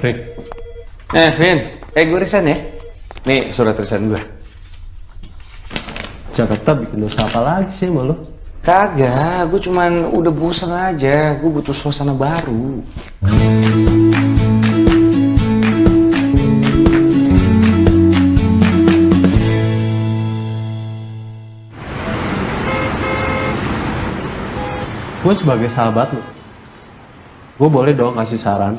Vin. Vin. Gue resign ya. Nih surat resign gue. Jakarta bikin dosa apa lagi sih sama lo? Kagak, gue cuman udah bosan aja. Gue butuh suasana baru. Gue sebagai sahabat lo, gue boleh dong kasih saran.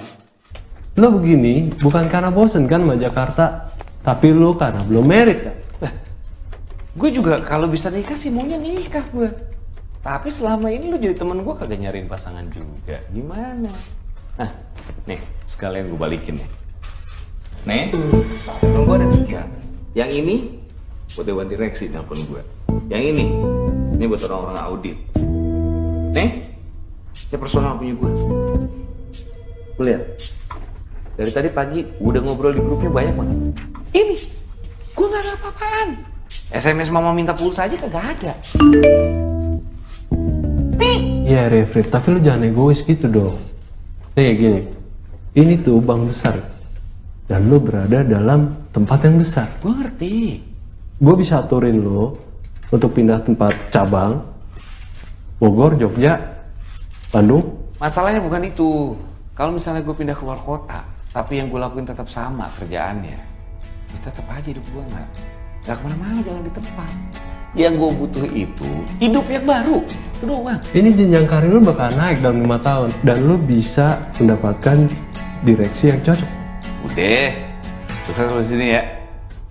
Lo begini bukan karena bosen kan sama Jakarta, tapi lo karena belum merit kan? Gue juga kalau bisa nikah sih maunya nikah gue. Tapi selama ini lo jadi teman gue kagak nyariin pasangan juga. Gimana? Nah, nih sekalian gue balikin nih. Nih, telepon gue ada 3. Yang ini buat dewan direksi telepon gue. Yang ini buat orang-orang audit. Nih, ini personal punya gue. Gue lihat. Dari tadi pagi udah ngobrol di grupnya banyak banget. Ini, gue gak ada apa-apaan. SMS mama minta pulsa aja kagak ada. Nih. Ya Refri, tapi lu jangan egois gitu dong. Nih gini, ini tuh bank besar. Dan lu berada dalam tempat yang besar. Gue ngerti. Gue bisa aturin lu untuk pindah tempat cabang. Bogor, Jogja, Bandung. Masalahnya bukan itu. Kalau misalnya gue pindah keluar kota, tapi yang gue lakuin tetap sama kerjaannya, ya tetap aja hidup gue nggak kemana-mana, jalan di tempat. Yang gue butuh itu hidup yang baru. Itu doang. Ini jenjang karir lu bakal naik dalam 5 tahun dan lu bisa mendapatkan direksi yang cocok. Udah, sukses di sini ya.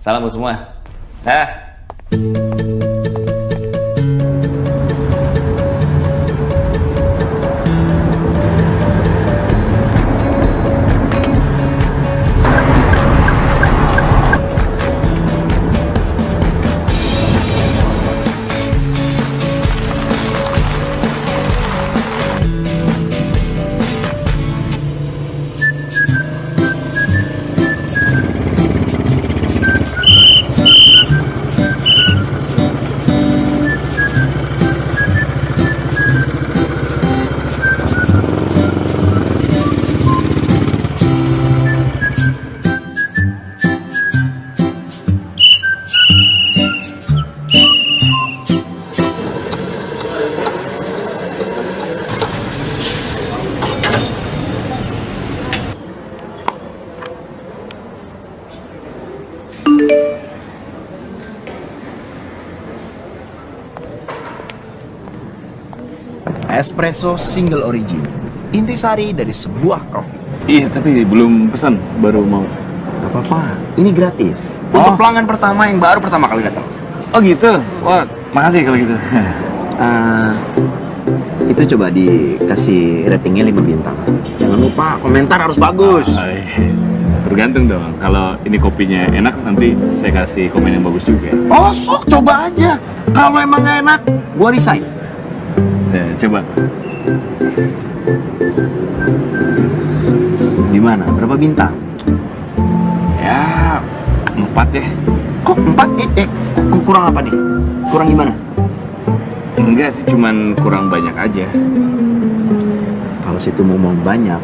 Salam buat semua. Espresso single origin, intisari dari sebuah kopi. Iya, tapi belum pesan, baru mau. Gak apa-apa, ini gratis. Untuk pelanggan pertama yang baru pertama kali datang. Oh gitu? Wah, makasih kalau gitu. Itu coba dikasih ratingnya 5 bintang. Jangan lupa komentar harus bagus. Iya. Tergantung dong, kalau ini kopinya enak nanti saya kasih komen yang bagus juga. Oh sok, coba aja. Kalau emang gak enak, gua resign. Saya coba. Gimana? Berapa bintang? Ya, 4 ya. Kok 4? Kurang apa nih? Kurang gimana? Enggak sih, cuman kurang banyak aja. Kalau situ mau banyak,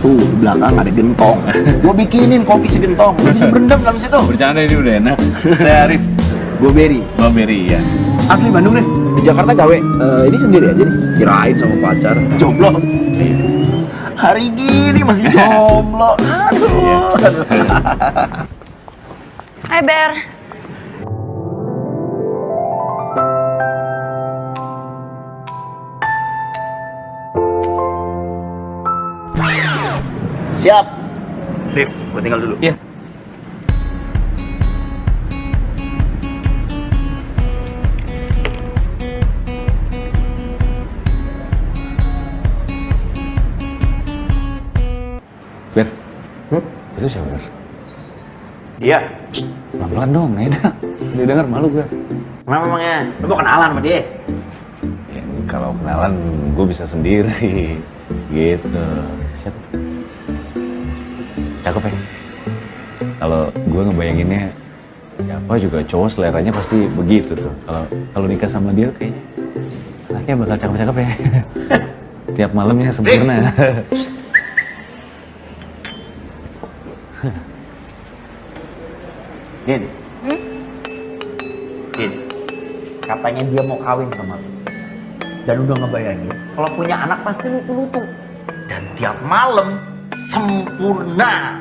tuh di belakang ada gentong. Gua bikinin kopi segentong. Lu bisa berendam dalam situ. Bercanda, ini udah enak. Saya Arif. Gua Berry. Bang Berry, ya. Asli Bandung nih. Di Jakarta gawe. Ini sendiri aja nih. Kirain sama pacar. Jomblo. Iya. Hari gini masih jomblo. Aduh. Hai Ber. Siap. Rif, gua tinggal dulu. Iya. Ber, itu siapa Ber? Dia. Pelan-pelan dong, Neda. Dia denger malu gue. Kenapa emangnya? Lu mau kenalan sama dia? Ya, kalau kenalan gue bisa sendiri. Gitu. Siapa? Cakep ya? Kalau gue ngebayanginnya, siapa juga cowok seleranya pasti begitu tuh. Kalau nikah sama dia kayaknya anaknya bakal cakep-cakep ya. Tiap malamnya sempurna. Din. Din. Katanya dia mau kawin sama lu. Dan udah ngebayangin kalau punya anak pasti lucu-lucu. Dan tiap malam sempurna.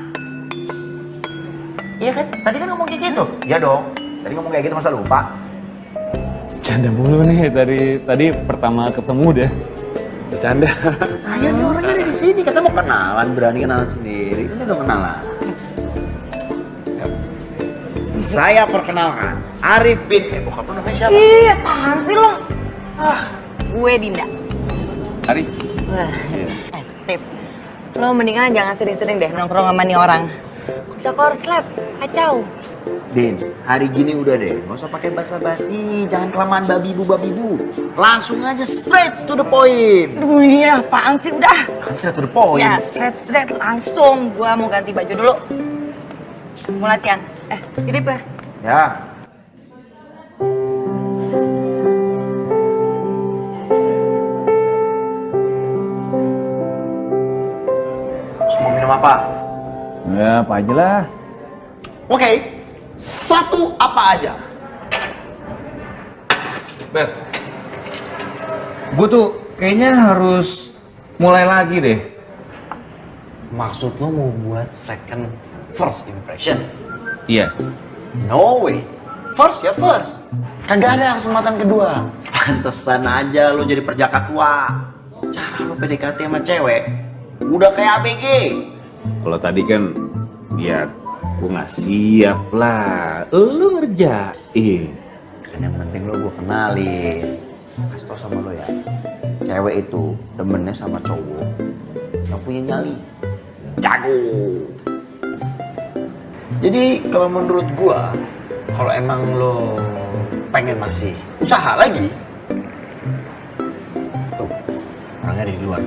Iya kan? Tadi kan ngomong kayak gitu. Iya dong. Tadi ngomong kayak gitu masa lupa? Canda mulu nih tadi pertama ketemu deh. Bercanda. Ayo nih orangnya ada di sini. Kita mau kenalan, berani kenalan sendiri. Ini dong kenalan. Saya perkenalkan Arif bin. Bokap lu namanya siapa? Ih, apaan sih lo? Gue Dinda. Ari. Tiff, lo mendingan jangan sering-sering deh nongkrong sama nih orang. Bisa korslet, kacau. Din, hari gini udah deh, nggak usah pakai basa-basi, jangan kelamaan babibu. Langsung aja straight to the point. Aduh iya, apaan sih udah? Straight to the point. Ya, straight langsung. Gua mau ganti baju dulu. Mau latihan. Titip ya? Ya. Mau minum apa? Ya, apa aja lah. Oke, satu apa aja? Beb, gue tuh kayaknya harus mulai lagi deh. Maksud lo mau buat second first impression? Iya. No way. First ya first. Kagak ada kesempatan kedua. Pantesan aja lo jadi perjaka tua. Cara lo PDKT sama cewek udah kayak ABG. Kalau tadi kan ya gue nggak siap lah. Lu ngerjain. Kan yang penting lo gue kenalin. Kasih tau sama lo ya. Cewek itu demennya sama cowok yang punya nyali. Jago. Jadi kalau menurut gua, kalau emang lo pengen masih usaha lagi, tuh orangnya ada di luar,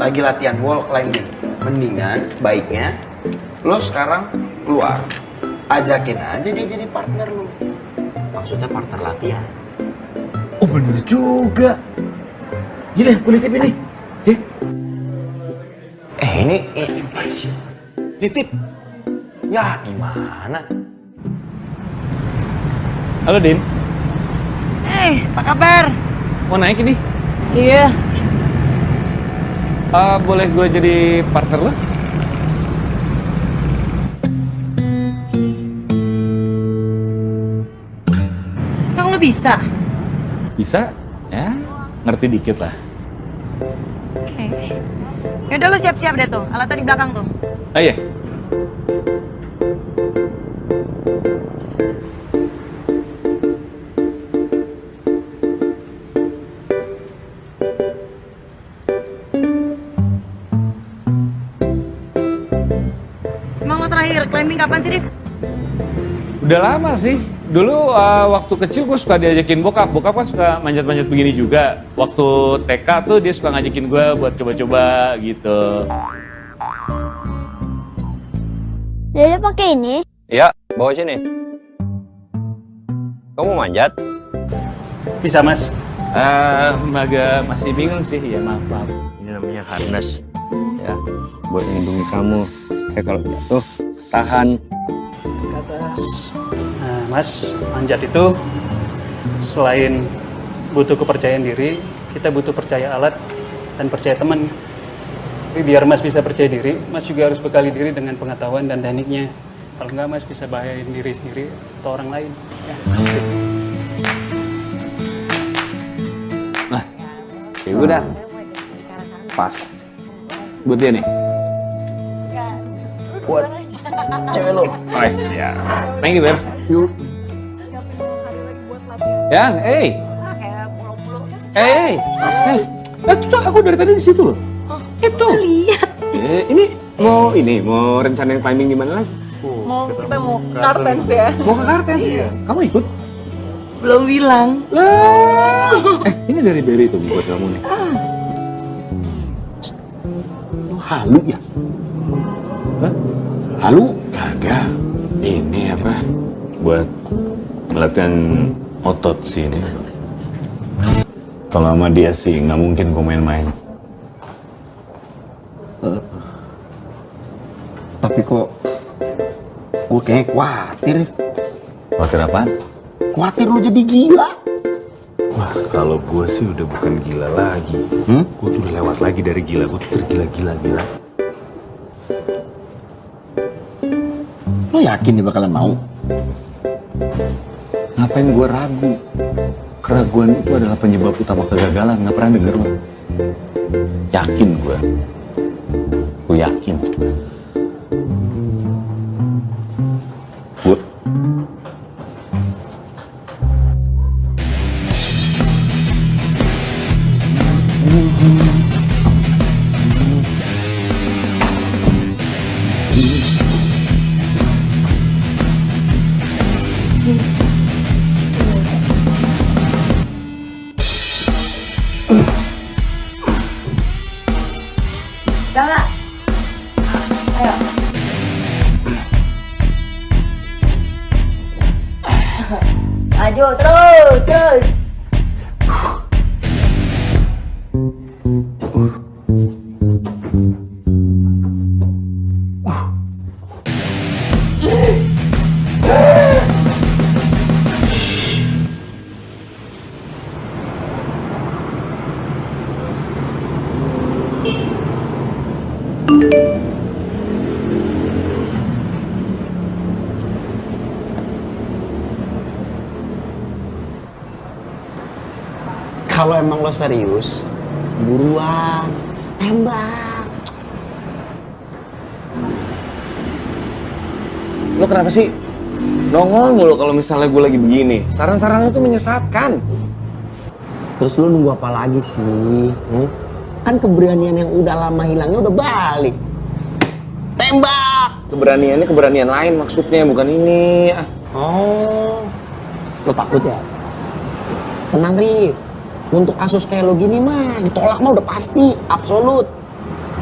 lagi latihan wall climbing. Mendingan baiknya lo sekarang keluar, ajakin aja dia jadi partner lo. Maksudnya partner latihan. Oh bener juga. Gini, gue nitip ini. Ini nitip. Ya gimana? Halo Din, Apa kabar? mau naik ini? Iya. Boleh gue jadi partner lo? Emang lo bisa? Bisa? Ya, ngerti dikit lah. Oke. Yaudah lo siap-siap deh tuh, alatnya di belakang tuh. Oh iya. Emang lo terakhir climbing kapan sih, Div? Udah lama sih. Dulu waktu kecil gue suka diajakin bokap. Bokap kan suka manjat-manjat begini juga. Waktu TK tuh dia suka ngajakin gue buat coba-coba gitu. Dede pakai ini? Iya, bawa sini. Kamu manjat? Bisa mas? Agak masih bingung sih, ya maaf. Ini namanya harness. Ya, buat melindungi kamu. Kalau jatuh, tahan. Ke atas. Nah mas, manjat itu selain butuh kepercayaan diri, kita butuh percaya alat dan percaya teman. Tapi biar mas bisa percaya diri, mas juga harus bekali diri dengan pengetahuan dan tekniknya. Kalau enggak mas bisa bahayain diri sendiri atau orang lain. Ya. Nah, kayak gue udah pas buat dia nih. Buat cewek lo. Oh ya, thank you Beb. Yuk. Yang, itu aku dari tadi di situ loh. Itu. Lihat. Ini mau rencana yang timing di mana lagi? Kita mau kartens ya? Mau ke Kartes? Iya. Kamu ikut? Belum bilang. Lah. Ini dari Berry tuh buat kamu nih. Lo halu ya? Hah? Halu? Kagak. Ini apa? Buat latihan otot sih ini. Kalau sama dia sih nggak mungkin gue main-main. Tapi kok gue kayaknya khawatir. Khawatir apaan? Khawatir lu jadi gila. Wah, kalau gue sih udah bukan gila lagi. Gue tuh udah lewat lagi dari gila. Gue tuh tergila-gila. Lo yakin dia bakalan mau? Ngapain gue ragu? Keraguan itu adalah penyebab utama kegagalan. Nggak pernah denger lo? Yakin gue. Gue yakin. Gue. Sama. Ayo. Maju terus. Kalau emang lo serius, buruan, tembak. Lo kenapa sih nongol mulu kalau misalnya gue lagi begini? Saran-sarannya tuh menyesatkan. Terus lo nunggu apa lagi sih? Kan keberanian yang udah lama hilangnya udah balik. Tembak! Keberaniannya keberanian lain maksudnya, bukan ini. Oh, lo takut ya? Tenang, Rif. Untuk kasus kayak lo gini mah, ditolak mah udah pasti, absolut.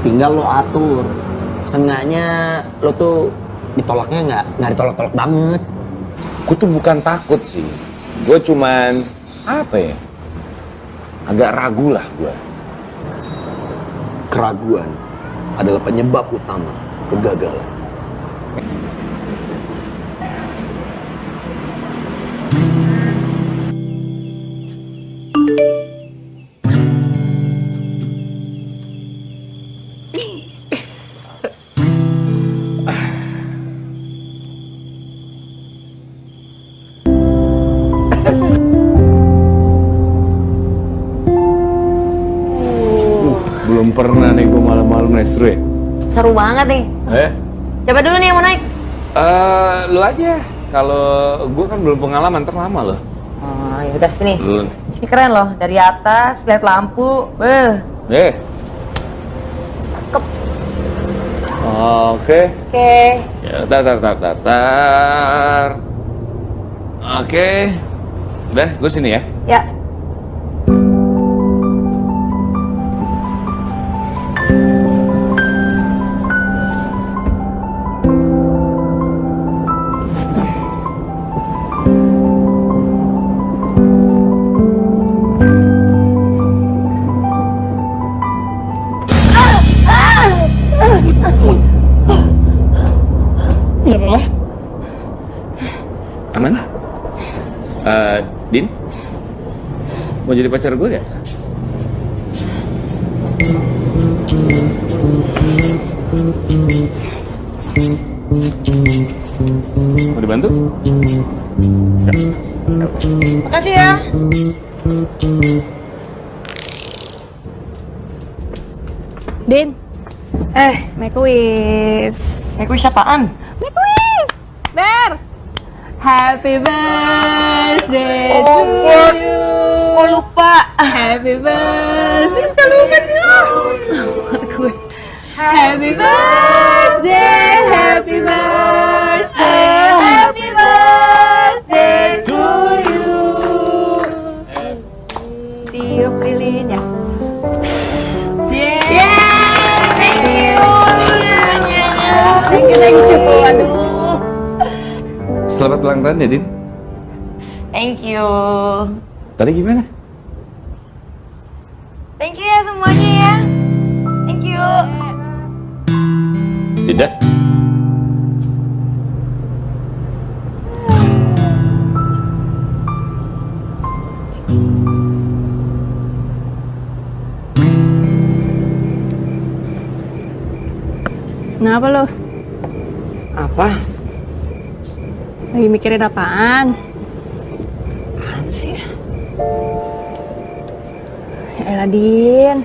Tinggal lo atur. Seenggaknya lo tuh ditolaknya nggak ditolak-tolak banget. Gue tuh bukan takut sih. Gue cuman, apa ya, agak ragu lah gue. Keraguan adalah penyebab utama kegagalan. Belum pernah nih gue malam-malam naik seru ya. Seru banget nih. Coba dulu nih yang mau naik. Lu aja. Kalau gue kan belum pengalaman, terlama loh. Oh, yaudah sini. Lu. Ini keren loh, dari atas lihat lampu. Cakep. Oke. Oke. Ya, tar. Oke. Udah, gue sini ya. Ya. Aman? Din? Mau jadi pacar gue gak? Mau dibantu? Makasih ya. Din. Make a wish. Make a wish apaan? Make a wish. Ber. Happy birthday to you. Kok lupa? Happy birthday. Bisa lupa sih lo. Kata gue. Happy birthday, happy birthday, happy birthday to you. Tiup lilinnya. Thank you. Thank you. Aduh. Selamat ulang tahun ya, Din. Thank you. Tadi gimana? Thank you ya semuanya ya. Thank you. Tidak. Kenapa lo? Apa? Lagi mikirin apaan? Apaan sih? Ya elah, Din.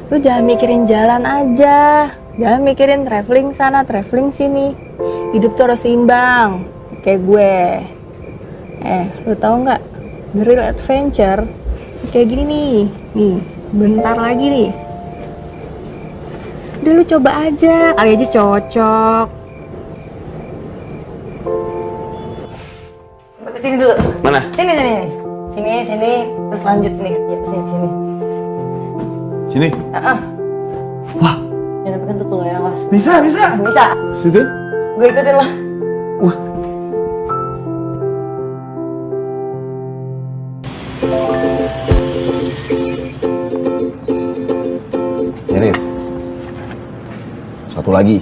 Lu jangan mikirin jalan aja. Jangan mikirin traveling sana, traveling sini. Hidup tuh harus seimbang. Kayak gue. Lu tau nggak? The real adventure kayak gini nih. Nih, bentar lagi nih. Udah lu coba aja, kali aja cocok. Sini dulu. Mana? Sini. Terus lanjut nih. Ya, sini. Sini. Wah. Jangan deketin tuh ya, Mas. Bisa. Bisa. Situ. Gue ikutin lah. Wah. Rif, satu lagi.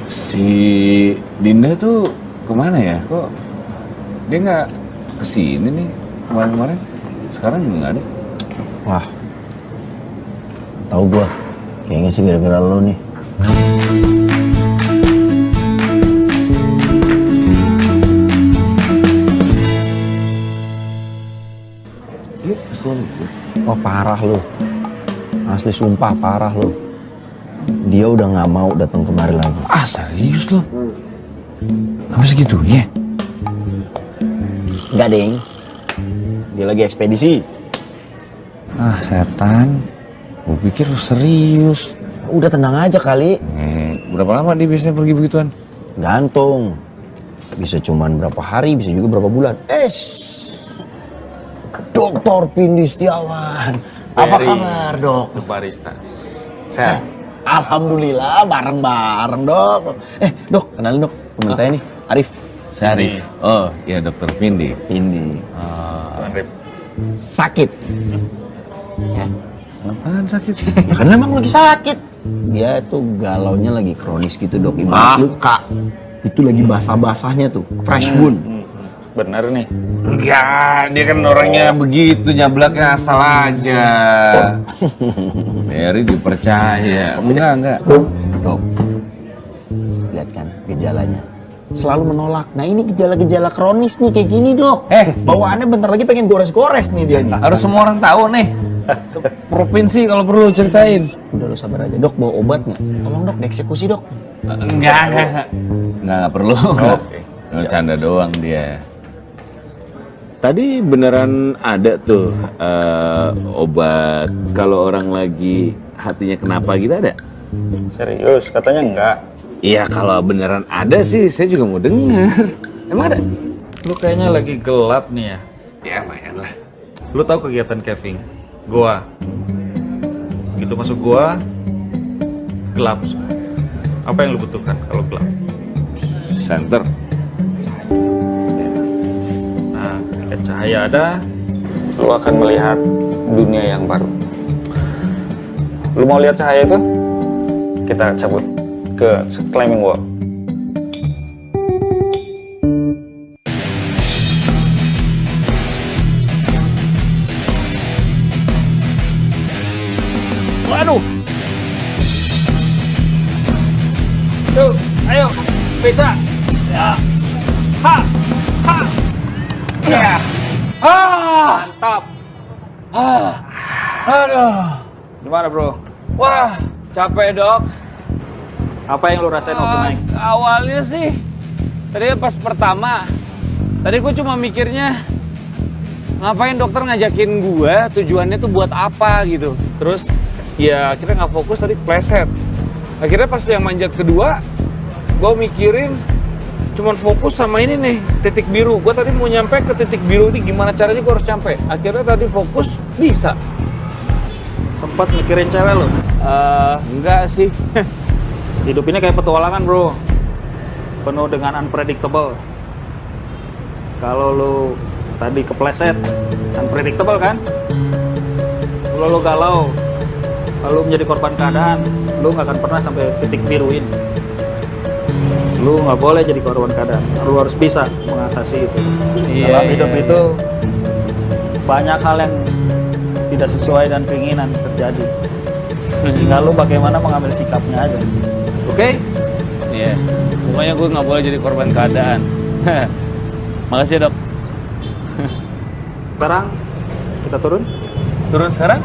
Si Dinda tuh kemana ya? Kok dia nggak kesini nih kemarin-kemarin? Sekarang juga nggak ada. Wah, tahu gua. Kayaknya sih gara-gara lo nih. Wah, parah lo. Asli sumpah parah lo. Dia udah nggak mau datang kemari lagi. Ah, serius lo? Apa segitunya? Enggak, Deng. Dia lagi ekspedisi. Ah, setan. Gue pikir lu serius. Udah tenang aja kali. Berapa lama dia biasanya pergi begituan? Gantung. Bisa cuman berapa hari, bisa juga berapa bulan. Dokter Pindi Setiawan. Apa kabar, Dok? The baristas. Sehat. Alhamdulillah, bareng-bareng, Dok. Dok, kenalin, Dok. Teman saya nih, Arif. Syarif. Oh, ya Dokter Pindi. Pindi. Arif. Sakit. Ya. Apaan sakit? Ya kan emang lagi sakit. Dia tuh galaunya lagi kronis gitu, Dok. Ibarat luka. Itu lagi basah-basahnya tuh, fresh wound. Bener nih. Enggak, dia kan orangnya begitu, nyablaknya asal aja. Mary dipercaya. Enggak. Dok, lihat kan gejalanya. Selalu menolak. Nah ini gejala-gejala kronis nih kayak gini, Dok. Bawaannya bentar lagi pengen gores-gores nih dia nih. Harus semua orang tahu nih. Provinsi kalau perlu ceritain. Udah lo sabar aja, Dok. Bawa obat nggak? Tolong, Dok, dieksekusi, Dok. Enggak perlu. Canda doang dia. Tadi beneran ada tuh obat kalau orang lagi hatinya kenapa gitu ada? Serius, katanya enggak. Iya kalau beneran ada sih saya juga mau dengar. Emang ada? Lu kayaknya lagi gelap nih ya. Ya lumayan lah. Lu tahu kegiatan Kevin? Gua. Gitu masuk gua, gelap. Apa yang lu butuhkan kalau gelap? Center. Nah, ketika cahaya ada, lu akan melihat dunia yang baru. Lu mau lihat cahaya itu? Kita cabut ke climbing wall. Waduh. Tuh, ayo, bisa. Ya. Ha. Ya. Mantap. Aduh. Gimana, Bro? Wah, capek dok. Apa yang lu rasain waktu naik? Awalnya sih, tadi pas pertama, tadi gue cuma mikirnya ngapain dokter ngajakin gue, tujuannya tuh buat apa gitu. Terus ya akhirnya nggak fokus, tadi kepleset. Akhirnya pas yang manjat kedua, gue mikirin cuman fokus sama ini nih, titik biru. Gue tadi mau nyampe ke titik biru ini, gimana caranya gue harus nyampe. Akhirnya tadi fokus, bisa. Sempat mikirin cewek lu? Enggak sih. Hidup ini kayak petualangan, Bro. Penuh dengan unpredictable. Kalau lu tadi kepleset, unpredictable kan? Kalau lu galau, lalu menjadi korban keadaan, lu nggak akan pernah sampai titik biru ini. Lu nggak boleh jadi korban keadaan. Lu harus bisa mengatasi itu. Dalam hidup itu banyak hal yang tidak sesuai dan keinginan terjadi. Tinggal lu bagaimana mengambil sikapnya aja. Oke? Iya. Pokoknya gue nggak boleh jadi korban keadaan. Makasih ya, Dok. Sekarang kita turun. Turun sekarang?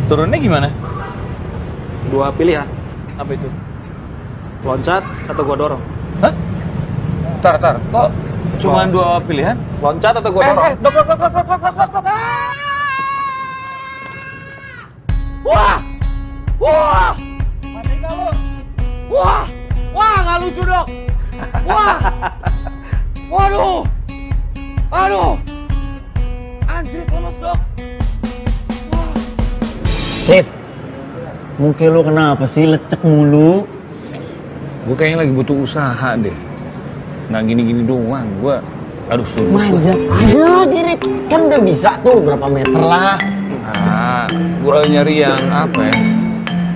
Turunnya gimana? Dua pilihan. Apa itu? Loncat atau gua dorong. Hah? Tar. Kok cuma dua pilihan? Loncat atau gua dorong. Dok. Wah! Mati nggak lu? Wah, nggak lucu, Dok. Wah! Waduh! Aduh! Anjir, lemas, Dok. Rif, muka lu kenapa sih lecek mulu? Gue kayaknya lagi butuh usaha deh. Nggak gini-gini doang. Gue, aduh, suruh. Manjat aja lagi, Rif. Kan udah bisa tuh berapa meter lah. Nah, gue lagi nyari yang apa ya?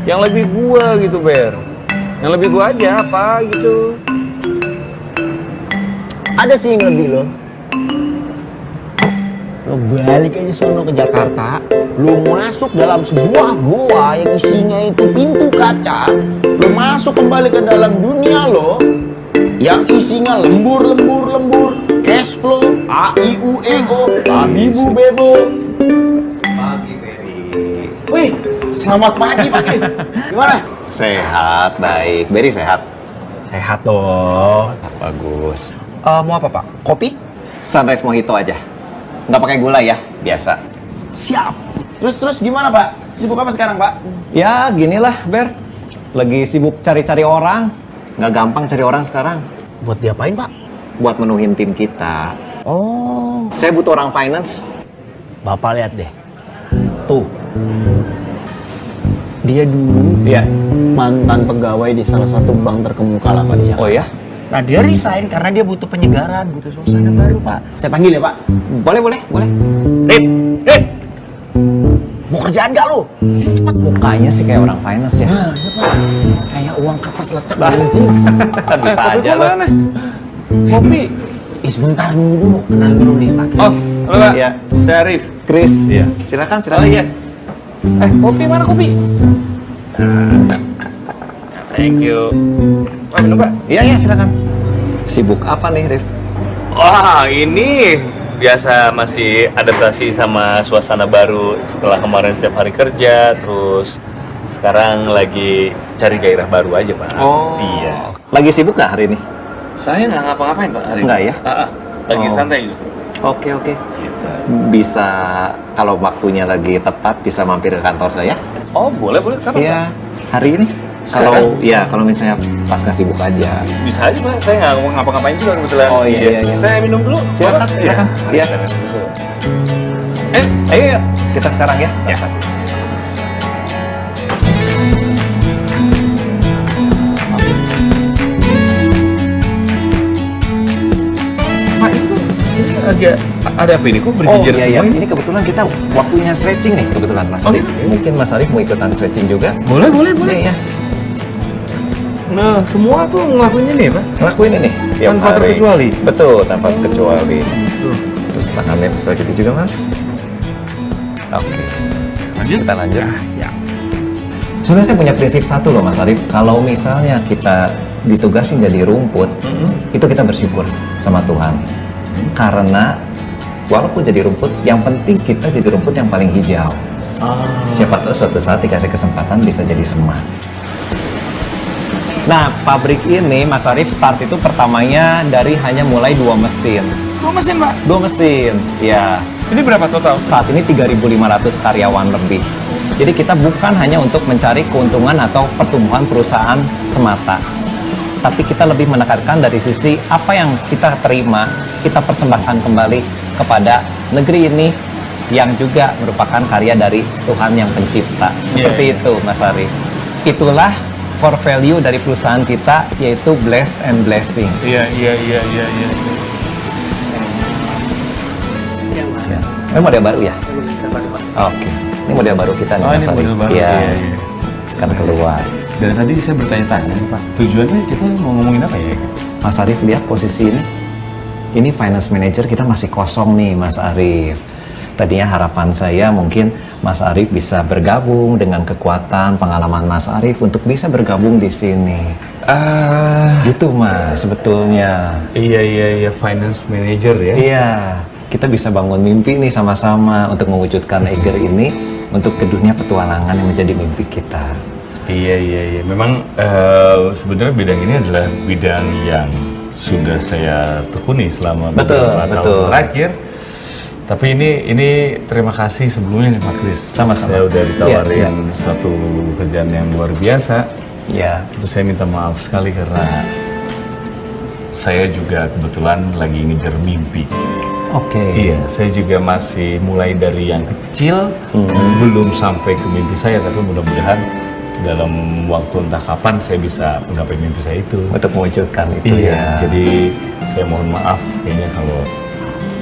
Yang lebih gue gitu, Ber. Yang lebih gue aja apa gitu. Ada sih yang lebih lo. Lo balik aja sono ke Jakarta, lo masuk dalam sebuah goa yang isinya itu pintu kaca, lo masuk kembali ke dalam dunia lo, yang isinya lembur, cash flow, a i u e o, babibu bebo. Pagi, Beri. Wih, selamat pagi, Pak Kris. Gimana? Sehat, baik. Beri sehat. Sehat dong. Bagus. Mau apa, Pak? Kopi? Sunrise mojito aja. Nggak pakai gula ya, biasa. Siap. Terus gimana, Pak? Sibuk apa sekarang, Pak? Ya, ginilah, Ber. Lagi sibuk cari-cari orang. Nggak gampang cari orang sekarang. Buat diapain, Pak? Buat menuhin tim kita. Oh, Saya butuh orang finance. Bapak lihat deh. Tuh. Dia dulu Iya. mantan pegawai di salah satu bank terkemuka lah, Pak, di Jakarta. Oh ya? Nah, dia resign karena dia butuh penyegaran, butuh suasana baru, Pak. Saya panggil ya, Pak. Boleh. Rip! Mau kerjaan gak lu? Cepat. Mukanya sih kayak orang finance ya. Nah, iya, Pak. Kayak uang kertas lecek anjing. Bisa aja lo. Kopi. Sebentar dulu. Kenal dulu nih, Pak. Oh, halo, Pak. Iya. Saya Arif. Chris. Iya. Silakan. Oh iya. Kopi mana kopi? Thank you. Minum, Pak. Iya, silakan. Sibuk apa nih, Rif? Wah, ini biasa masih adaptasi sama suasana baru setelah kemarin setiap hari kerja, terus sekarang lagi cari gairah baru aja, Pak. Oh. Iya. Lagi sibuk nggak hari ini? Saya nggak ngapa-ngapain, Pak, hari ini. Nggak ya? Lagi Oh. santai justru. Oke. Gitu. Bisa kalau waktunya lagi tepat bisa mampir ke kantor saya? Oh, boleh. Kapan, Iya, hari ini. Kalau misalnya pas nggak sibuk aja. Pak? Bisa aja, Pak. Saya nggak ngapa-ngapain juga kebetulan. Oh, iya. Saya minum dulu. Silakan. Iya. Ayo, kita sekarang ya. Ya. Pak, ini agak ada apa ini? Kok berjejer iya. semua ini? Ini kebetulan kita waktunya stretching nih kebetulan Mas Arif. Mungkin Mas Arif mau ikutan stretching juga? Boleh. Iya. Nah, semua tuh ngelakuin ini, Pak. Ngelakuin ini tiap Tanpa hari. terkecuali? Betul, tanpa terkecuali. Terus tangannya bisa gitu juga, Mas. Oke. Lanjut? Kita lanjut. Ya. Sebenarnya saya punya prinsip satu loh, Mas Arif. Kalau misalnya kita ditugasin jadi rumput, itu kita bersyukur sama Tuhan. Karena walaupun jadi rumput, yang penting kita jadi rumput yang paling hijau. Siapa tahu suatu saat dikasih kesempatan bisa jadi semak. Nah, pabrik ini, Mas Arif, start itu pertamanya dari hanya mulai 2 mesin. 2 mesin, Pak. 2 mesin, ya. Ini berapa total? Saat ini 3.500 karyawan lebih. Jadi kita bukan hanya untuk mencari keuntungan atau pertumbuhan perusahaan semata. Tapi kita lebih menekankan dari sisi apa yang kita terima, kita persembahkan kembali kepada negeri ini yang juga merupakan karya dari Tuhan yang pencipta. Seperti itu, Mas Arif. Itulah core value dari perusahaan kita, yaitu blessed and blessing. Iya. Ini model baru ya? Oke. Ini model baru kita nih, Mas Arif. Iya. Kan keluar. Dari tadi saya bertanya-tanya, Pak. Tujuannya kita mau ngomongin apa ya? Mas Arif, lihat posisi ini. Ini finance manager kita masih kosong nih, Mas Arif. Tadinya harapan saya mungkin Mas Arif bisa bergabung dengan kekuatan pengalaman Mas Arif untuk bisa bergabung di sini. Gitu Mas, sebetulnya. Iya, finance manager ya. Iya, kita bisa bangun mimpi nih sama-sama untuk mewujudkan Eiger ini untuk ke dunia petualangan yang menjadi mimpi kita. Iya. Memang sebenarnya bidang ini adalah bidang yang sudah saya tekuni selama beberapa tahun terakhir. Tapi ini terima kasih sebelumnya nih Pak Kris. Sama-sama. Saya udah ditawarin satu pekerjaan yang luar biasa. Ya. Terus saya minta maaf sekali karena saya juga kebetulan lagi ngejar mimpi. Oke. Iya, saya juga masih mulai dari yang kecil, belum sampai ke mimpi saya, tapi mudah-mudahan dalam waktu entah kapan saya bisa menggapai mimpi saya itu. Untuk mewujudkan itu ya. Jadi saya mohon maaf kayaknya kalau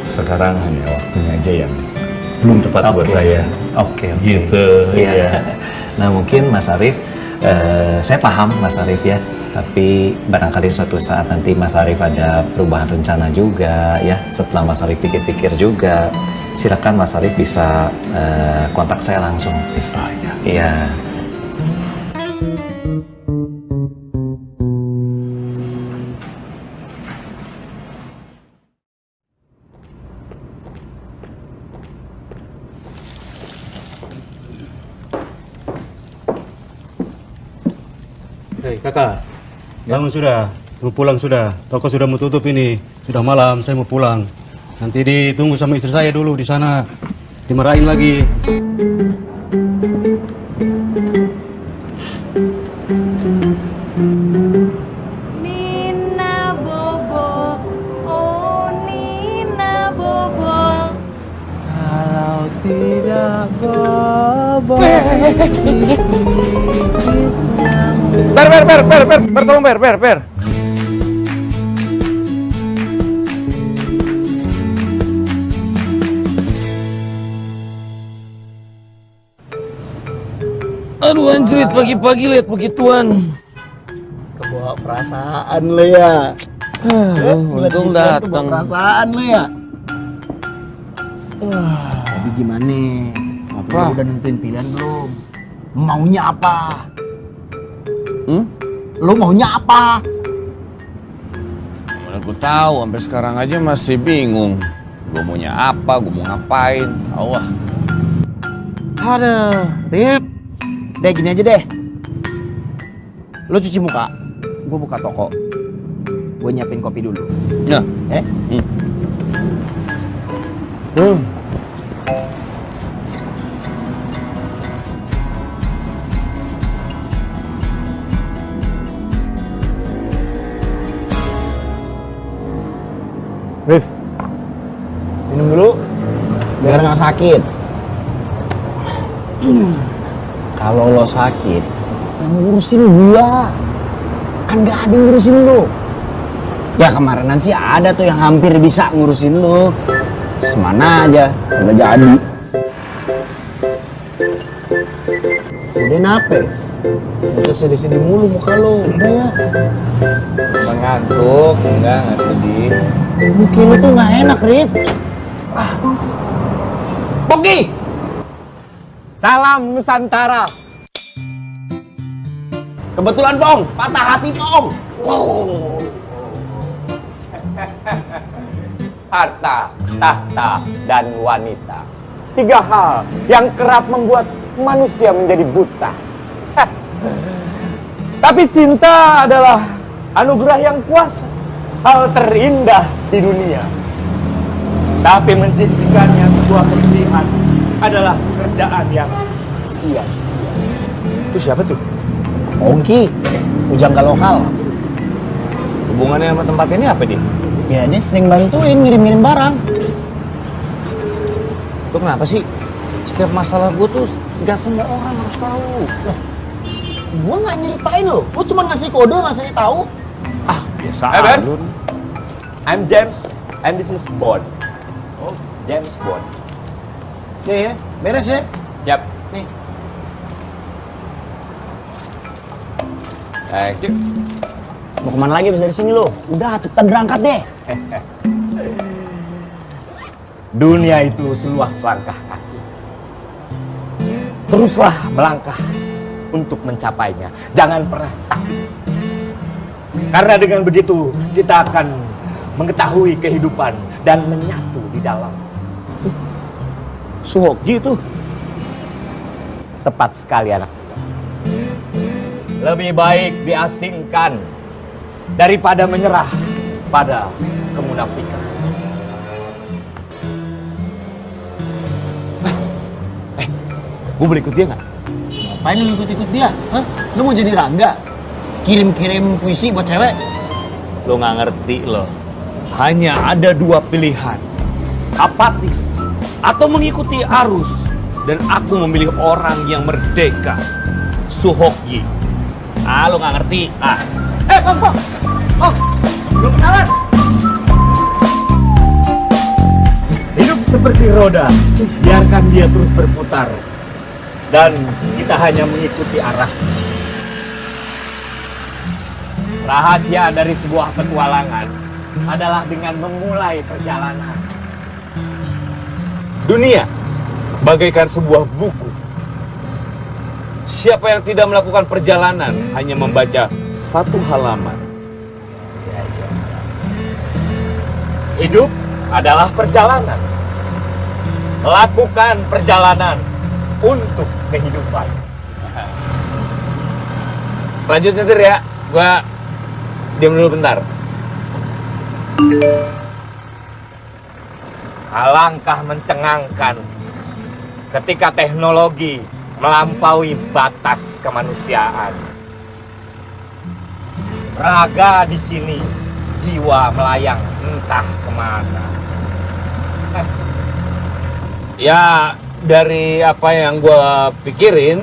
sekarang hanya waktunya aja yang belum tepat buat saya. Oke. Gitu. Iya. Nah mungkin Mas Arif, saya paham Mas Arif ya, tapi barangkali suatu saat nanti Mas Arif ada perubahan rencana juga ya, setelah Mas Arif pikir-pikir juga, silakan Mas Arif bisa kontak saya langsung. Iya. Hei kakak, bangun sudah, mau pulang sudah. Toko sudah mau tutup ini, sudah malam, saya mau pulang. Nanti ditunggu sama istri saya dulu di sana, dimarahin lagi. Nina Bobo, oh Nina Bobo. Kalau tidak bobo. Ber, tolong ber. Aduh anjrit, pagi-pagi lihat begituan. Kebawa perasaan lo ya. Untung datang. Perasaan lo ya. Tapi gimana? Apa? Udah nentuin pilihan belum? Maunya apa? Lo maunya apa? Mana gue tahu, sampai sekarang aja masih bingung. Gue maunya apa, gue mau ngapain. Allah. Aduh, Rip. Deh gini aja deh. Lo cuci muka, gue buka toko. Gue nyiapin kopi dulu. Ya. Rif, minum dulu biar nggak sakit. Kalau lo sakit, yang ngurusin gua. Kan nggak ada yang ngurusin lo. Ya kemarinan sih ada tuh yang hampir bisa ngurusin lo. Semana aja, udah jadi. Udah nape? Bisa sedih-sedih mulu muka lo, udah ya. Ngantuk, enggak sedih. Mungkin lu tuh nggak enak, Rif. Pogi! Salam Nusantara. Kebetulan, Pong. Patah hati, Pong. Harta, tahta, dan wanita. 3 hal yang kerap membuat manusia menjadi buta. Tapi cinta adalah anugerah yang kuasa, hal terindah di dunia. Tapi menciptakannya sebuah kesedihan adalah pekerjaan yang sia-sia. Itu siapa tuh? Ongki, pujangga lokal. Hubungannya sama tempat ini apa dia? Ya, dia sering bantuin ngirim-ngirim barang. Lu kenapa sih? Setiap masalah gue tuh gak semua orang harus tahu. Gua nggak nyeritain lo, gua cuma ngasih kode, ngasih tahu. Biasa Hey, Ben. lu. I'm James, and this is Bond. Oh, James Bond. Ya, beres ya. Siap. Nih. Thank you. Mau kemana lagi bisa dari sini lo? Udah, cepetan berangkat deh. Dunia itu seluas langkah kaki. Teruslah melangkah untuk mencapainya. Jangan pernah takut. Karena dengan begitu kita akan mengetahui kehidupan dan menyatu di dalam. Suhoki itu tepat sekali anak muda. Lebih baik diasingkan daripada menyerah pada kemunafikan. Gue boleh ikut dia nggak? Ngapain lu ikut-ikut dia? Hah? Lu mau jadi Rangga? Kirim-kirim puisi buat cewek? Lo nggak ngerti lo. Hanya ada dua pilihan. Apatis atau mengikuti arus. Dan aku memilih orang yang merdeka. Suhoki. Ah, lo nggak ngerti. Ah. Pom. Oh, belum kenalan. Hidup seperti roda, biarkan dia terus berputar. Dan kita hanya mengikuti arah. Rahasia dari sebuah petualangan adalah dengan memulai perjalanan. Dunia bagaikan sebuah buku. Siapa yang tidak melakukan perjalanan hanya membaca satu halaman. Hidup adalah perjalanan. Lakukan perjalanan untuk kehidupan. Lanjut nyetir ya. Gua diam dulu bentar. Alangkah mencengangkan ketika teknologi melampaui batas kemanusiaan. Raga di sini, jiwa melayang entah kemana. Ya, dari apa yang gua pikirin,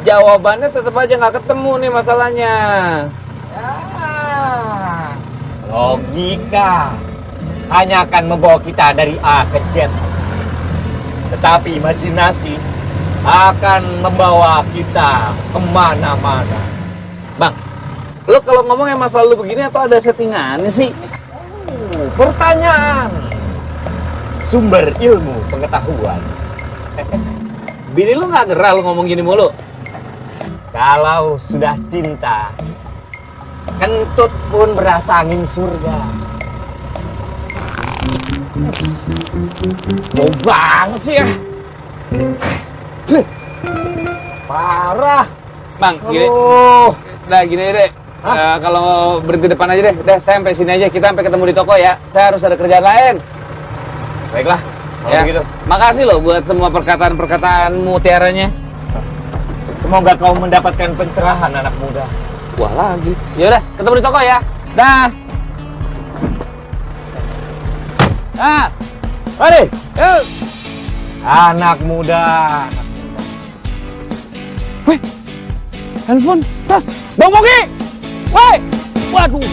jawabannya tetap aja nggak ketemu nih masalahnya. Ya, logika hanya akan membawa kita dari A ke Z. Tetapi imajinasi akan membawa kita kemana-mana. Bang, lo kalau ngomongnya masalah lu begini atau ada settingannya sih? Pertanyaan sumber ilmu pengetahuan. Bini lu nggak gerah lu ngomong gini mulu? Kalau sudah cinta, kentut pun berasa angin surga. Mau banget sih ya. Parah. Bang, gini. Nah, gini deh. Kalau berhenti depan aja deh. Udah, saya sampai sini aja. Kita sampai ketemu di toko ya. Saya harus ada kerjaan lain. Baiklah. Kalau Ya. begitu. Makasih loh buat semua perkataan-perkataan mutiaranya. Semoga kau mendapatkan pencerahan anak muda. Wah lagi. Yaudah, ketemu di toko ya. Dah. Ah. Mari. Yuk. Anak muda. Wih. Handphone, tas, Bang Mogi. Woi. Waduh.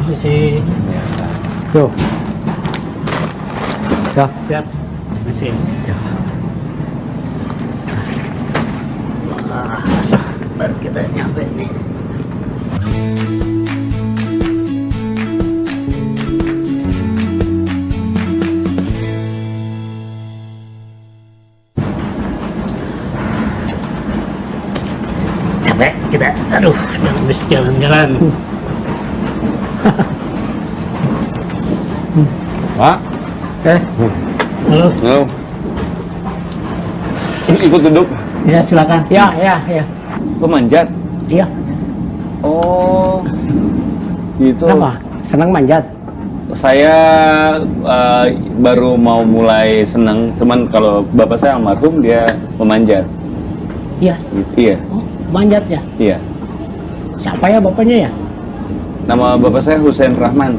Masih. Tuh. Siap. Siap. Masih. Baru kita nyampe nih. Capek kita, aduh, habis jalan-jalan. Pak. Halo. Halo. Ikut duduk. Ya silakan. Ya. Pemanjat. Iya. Oh. Gitu. Kenapa? Senang manjat? Saya baru mau mulai senang, cuman kalau bapak saya almarhum dia memanjat. Iya. Iya. Oh, manjat ya? Iya. Siapa ya bapaknya ya? Nama bapak saya Husain Rahman.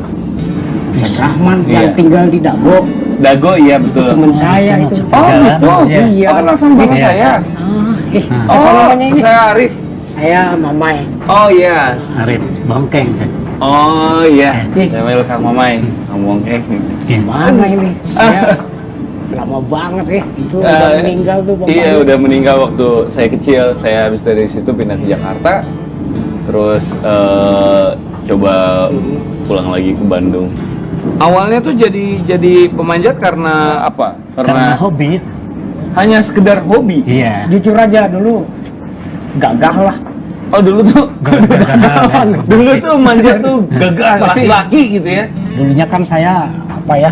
Husain Rahman yang Iya. tinggal di Dago. Dago, iya betul. Teman saya itu. Oh gitu? Iya. Oh, kenal sama bapak saya. Siapa namanya ini? Saya Arif. Saya Mamai. Oh iya. Arif Bangkeng kan? Oh iya, saya Kang Mamai. Ngomong Gimana ini? Saya lama banget ya. Itu udah meninggal tuh Bang. Iya, udah meninggal waktu saya kecil. Saya habis dari situ pindah ke Jakarta. Terus coba pulang lagi ke Bandung. Awalnya tuh jadi pemanjat karena apa? Karena hobi. Hanya sekedar hobi. Iya. Jujur aja dulu gagah lah. Oh dulu tuh dulu tuh manjat tuh gagah laki-laki gitu ya. Dulunya kan saya apa ya?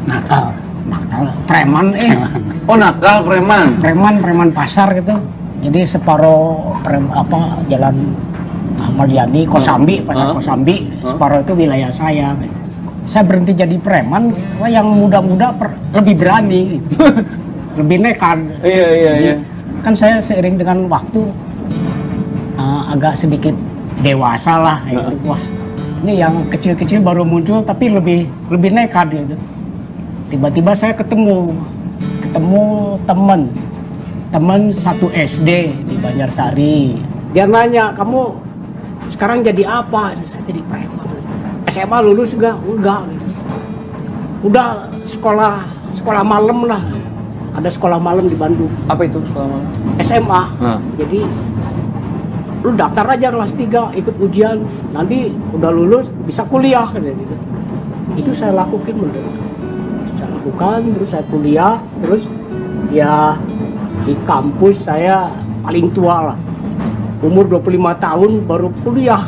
Nakal, preman Oh nakal, preman pasar gitu. Jadi separuh jalan Ahmad Yani, Kosambi, pasar Kosambi, separuh itu wilayah saya. Saya berhenti jadi preman, karena yang muda-muda lebih berani, gitu. Lebih nekat. Iya. Kan saya seiring dengan waktu agak sedikit dewasa lah, gitu. Wah, ini yang kecil-kecil baru muncul, tapi lebih nekat gitu. Tiba-tiba saya ketemu teman satu SD di Banjarsari. Dia nanya, kamu sekarang jadi apa? Saya jadi preman. SMA lulus enggak gitu. Udah sekolah malam lah. Ada sekolah malam di Bandung. Apa itu sekolah malam? SMA. Jadi lu daftar aja kelas 3, ikut ujian. Nanti udah lulus bisa kuliah gitu. Itu saya lakukan bener. Saya lakukan, terus saya kuliah, terus ya di kampus saya paling tua lah. Umur 25 tahun baru kuliah.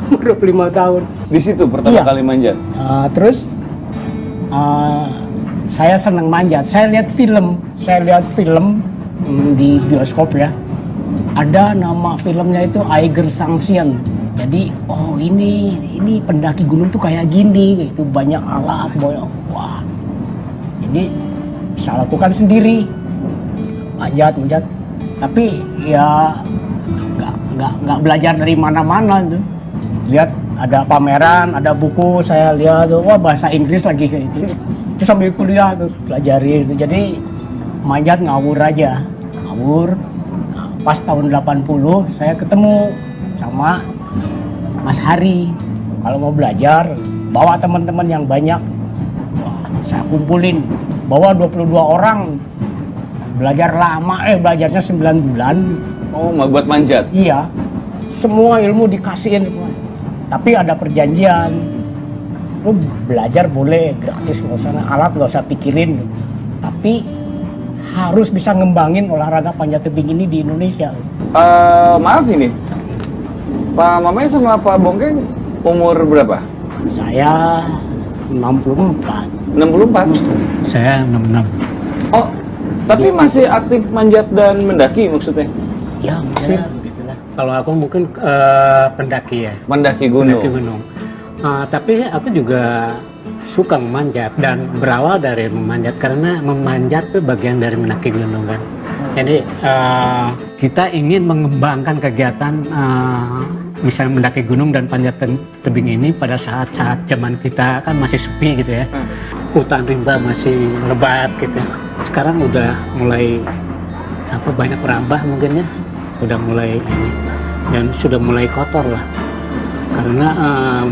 Umur 25 tahun. Di situ pertama kali manjat. Terus saya senang manjat. Saya lihat film di bioskop ya. Ada nama filmnya itu Eiger Sanction. Jadi ini pendaki gunung tuh kayak gini, gitu, banyak alat, wah. Jadi saya lakukan sendiri, manjat. Tapi ya nggak belajar dari mana-mana tuh. Lihat ada pameran, ada buku, saya lihat tuh, wah bahasa Inggris lagi kayak gitu. Itu sambil kuliah tuh pelajari itu. Jadi manjat ngawur aja, ngawur. Nah, pas tahun 80 saya ketemu sama Mas Hari. Kalau mau belajar, bawa teman-teman yang banyak. Wah, saya kumpulin, bawa 22 orang. Belajar lama, belajarnya 9 bulan. Oh, buat manjat? Iya, semua ilmu dikasihin. Tapi ada perjanjian. Lu belajar boleh gratis, nggak usah alat, nggak usah pikirin. Tapi harus bisa ngembangin olahraga panjat tebing ini di Indonesia. Maaf ini, Pak Mamai sama Pak Bongkeng umur berapa? Saya 64. 64? Saya 66. Oh, tapi masih aktif manjat dan mendaki maksudnya? Ya, masih. Kalau aku mungkin pendaki ya. Mendaki gunung. Tapi aku juga suka memanjat dan berawal dari memanjat karena memanjat itu bagian dari mendaki gunung kan. Jadi kita ingin mengembangkan kegiatan misalnya mendaki gunung dan panjat tebing ini pada saat-saat zaman kita kan masih sepi gitu ya. Hutan rimba masih lebat gitu. Sekarang udah mulai banyak perambah mungkin ya. Udah mulai ini dan sudah mulai kotor lah karena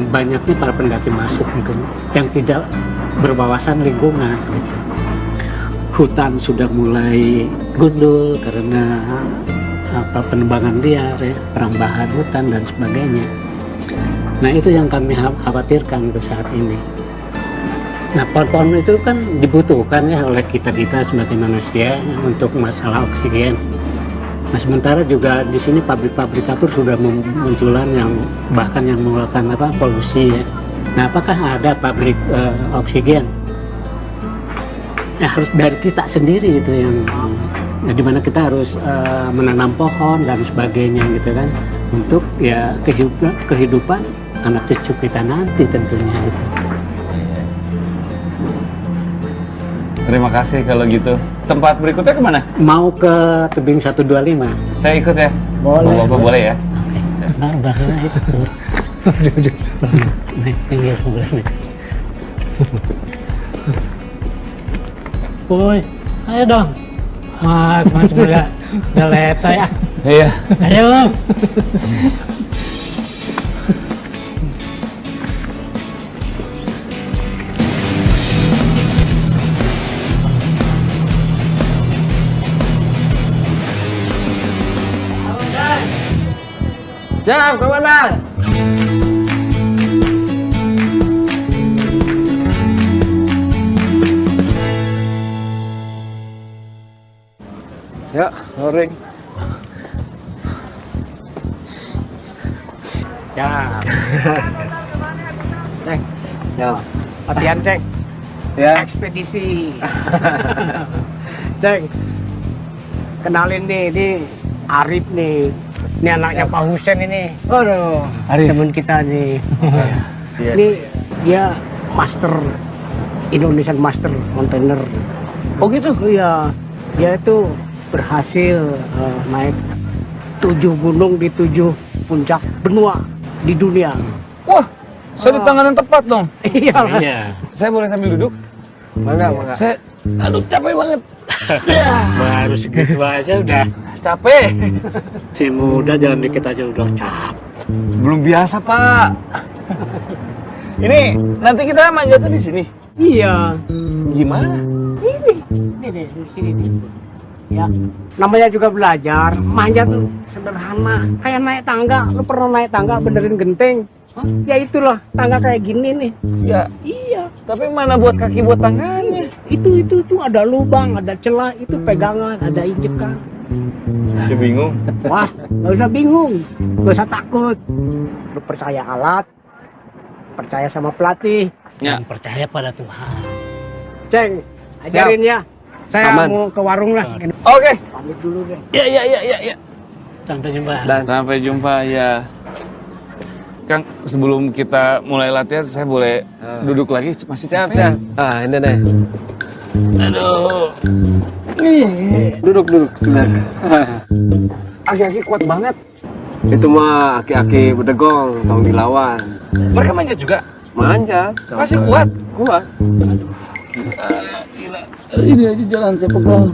banyaknya para pendaki masuk mungkin yang tidak berwawasan lingkungan gitu. Hutan sudah mulai gundul karena penebangan liar ya, perambahan hutan dan sebagainya. Nah itu yang kami khawatirkan untuk saat ini. Nah pohon-pohon itu kan dibutuhkan ya oleh kita sebagai manusia untuk masalah oksigen. Nah sementara juga di sini pabrik-pabrik kapur sudah munculan yang bahkan yang mengeluarkan polusi ya. Nah apakah ada pabrik oksigen? Ya harus dari kita sendiri itu yang dimana kita harus menanam pohon dan sebagainya gitu kan untuk ya kehidupan anak cucu kita nanti tentunya gitu. Terima kasih kalau gitu. Tempat berikutnya kemana? Mau ke tebing 125. Saya ikut ya. Boleh. Bapak boleh ya. Oke. Baru itu tur. Naik pinggir boleh nih. Woi, ayo dong. Mas udah leta ya. Iya. Ayo. Siap, komandan. Ya, roring. Ya. Ceng. Ya. Latihan, Ceng. Ya. Ekspedisi. Ceng. Kenalin nih, ini Arif nih. Ini anaknya Pak Husen ini. Aduh, Arif. temen kita nih. Iya. Ini dia master Indonesian Master Mountaineer. Oh gitu? Iya. Dia itu berhasil naik 7 gunung di 7 puncak benua di dunia. Wah, saya di tangan yang tepat dong. Iya. Saya boleh sambil duduk? Mangga. Saya, aduh capek banget. Baru segitu aja udah Capek. si muda jalan dikit aja udah capek. Belum biasa, Pak. Ini nanti kita manjatnya di sini. Iya. Gimana? Ini deh, di sini nih. Ya, namanya juga belajar. Manjat tuh sederhana, kayak naik tangga. Lu pernah naik tangga benerin genteng? Ya itulah, tangga kayak gini nih. Ya, Iya. tapi mana buat kaki buat tangannya? Itu ada lubang, ada celah, itu pegangan, ada injekan. Masih bingung. Wah, nggak usah bingung, nggak usah takut. Lu percaya alat, percaya sama pelatih. Ya. Dan percaya pada Tuhan. Ceng, ajarin ya. Saya Aman. mau ke warung lah. Oke. Pamit dulu deh. Ya. Sampai jumpa. Sampai jumpa ya. Kang, sebelum kita mulai latihan, saya boleh duduk lagi? Masih capek. Ah, ini deh. Aduh. Duduk, silakan. Aki-aki kuat banget. Itu mah aki-aki bedegong, tong dilawan. Mereka manjat juga? Manjat. Masih kuat? Kuat. Gila. Ini aja jalan saya pegel.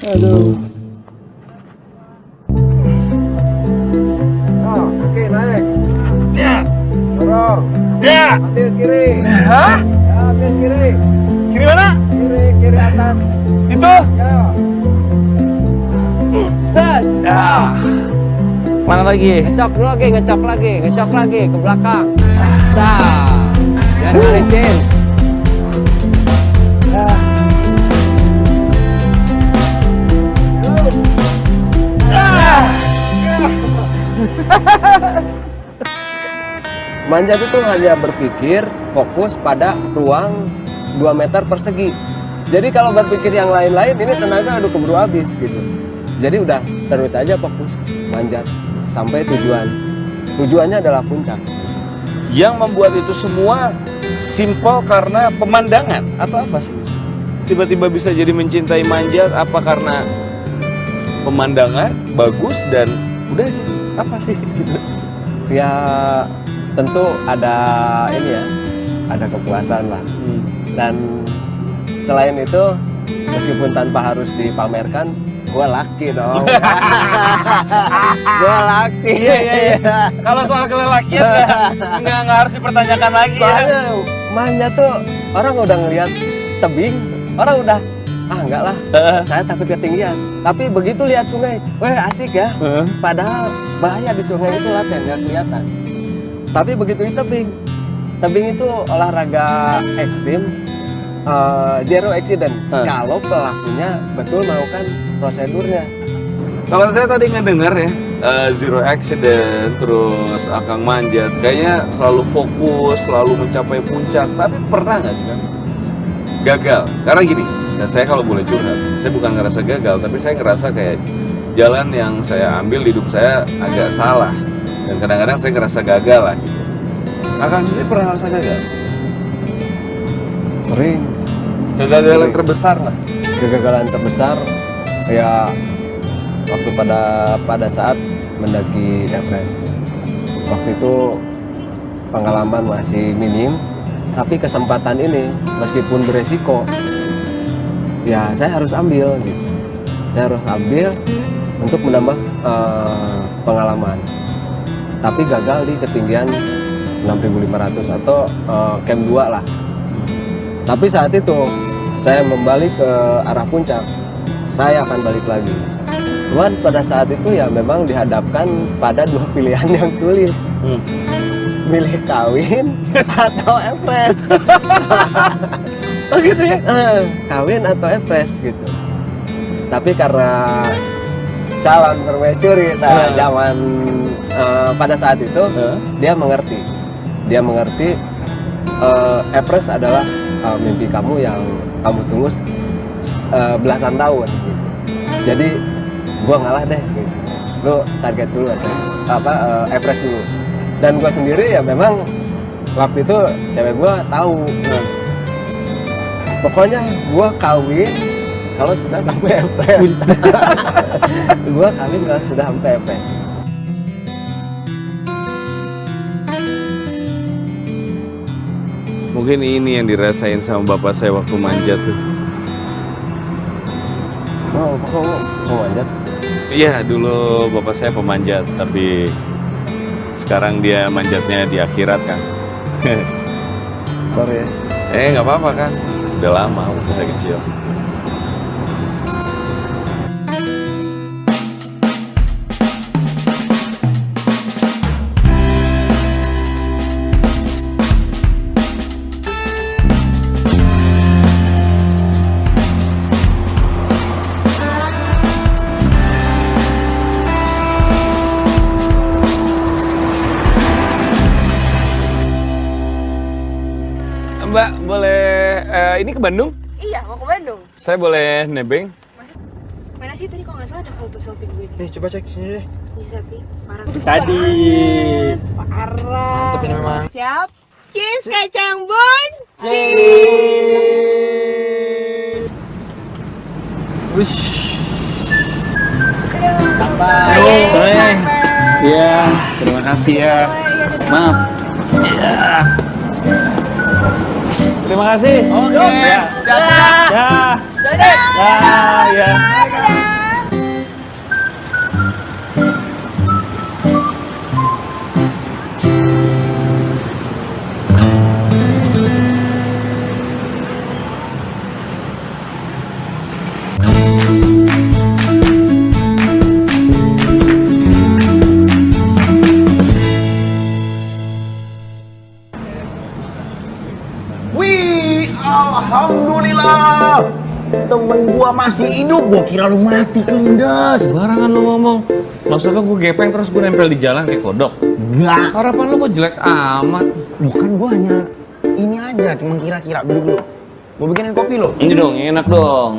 Aduh. Oke, naik. Ya. Dorong. Ya. Ambil kiri. Hah? Ya, ambil kiri. Kiri mana? Kiri atas. Itu? Ya. Set. Ya. Mana lagi? Ngecok lagi ke belakang. Biar balikin. Manjat itu hanya berpikir fokus pada ruang 2 meter persegi. Jadi kalau berpikir yang lain-lain ini tenaga udah keburu habis gitu. Jadi udah terus aja fokus manjat sampai tujuan. Tujuannya adalah puncak. Yang membuat itu semua simpel karena pemandangan atau apa sih? Tiba-tiba bisa jadi mencintai manjat apa karena pemandangan bagus dan udah aja? Apa sih gitu? Ya tentu ada ini ya, ada kepuasan lah. Dan selain itu meskipun tanpa harus dipamerkan, gue laki dong. Gue laki. Iya. Kalau soal kelelakian nggak harus dipertanyakan lagi. Soalnya manjat tuh orang udah ngelihat tebing, orang udah enggak lah, saya takut ketinggian. Tapi begitu lihat sungai, wah asik ya. Padahal bahaya di sungai itu latihan nggak kelihatan. Tapi begitu di tebing itu olahraga ekstrim, zero accident. Kalau pelakunya betul melakukan prosedurnya. Kalau saya tadi ngedenger ya, zero accident, terus Akang manjat, kayaknya selalu fokus, selalu mencapai puncak. Tapi pernah nggak sih kan gagal? Karena gini, dan saya kalau boleh curhat, saya bukan ngerasa gagal, tapi saya ngerasa kayak jalan yang saya ambil di hidup saya agak salah. Dan kadang-kadang saya ngerasa gagal lah gitu. Akang sendiri pernah ngerasa gagal? Sering. Kegagalan terbesar lah. Kegagalan terbesar ya waktu pada saat mendaki Everest. Waktu itu pengalaman masih minim, tapi kesempatan ini meskipun beresiko, ya saya harus ambil gitu. Saya harus ambil untuk menambah pengalaman. Tapi gagal di ketinggian 6.500 atau camp 2 lah. Tapi saat itu saya membalik ke arah puncak, saya akan balik lagi. Cuman pada saat itu ya memang dihadapkan pada dua pilihan yang sulit. Milih kawin atau Everest. Oh gitu ya? Kawin atau Everest gitu. Tapi karena calon permaisuri zaman pada saat itu dia mengerti. Dia mengerti Everest adalah mimpi kamu yang kamu tunggu belasan tahun gitu. Jadi gua ngalah deh gitu. Lu target dulu aja. Everest dulu. Dan gua sendiri ya memang waktu itu cewek gua tahu. Pokoknya gua kawin kalau sudah sampai Everest. Gua kawin kalau sudah sampai Everest. Mungkin ini yang dirasain sama bapak saya waktu manjat tuh. Oh, kok manjat? Iya, dulu bapak saya pemanjat, tapi sekarang dia manjatnya di akhirat kan. Sorry ya. Nggak apa-apa kan, udah lama waktu saya kecil. Mbak, boleh ini ke Bandung? Iya, mau ke Bandung. Saya boleh nebeng? Mana sih tadi kok nggak salah ada foto selfie gue? Nih, coba cek sini deh. Bisa, Pi. Parah. Sadis. Parah. Mantep ini memang. Siap. Cheese kacang bon. Wish. Sampai. Iya, terima kasih ya. Maaf. Iya. Terima kasih. Oke. Ya. Ya. Wih, alhamdulillah. Temen gua masih hidup, gua kira lu mati kelindes. Barangan lu ngomong. Maksudnya gue gepeng terus gue nempel di jalan kayak kodok? Enggak. Harapan lu kok jelek amat? Bukan, gua hanya ini aja, cuma kira-kira. Dulu. Gua bikinin kopi lo. Ini dong, enak dong.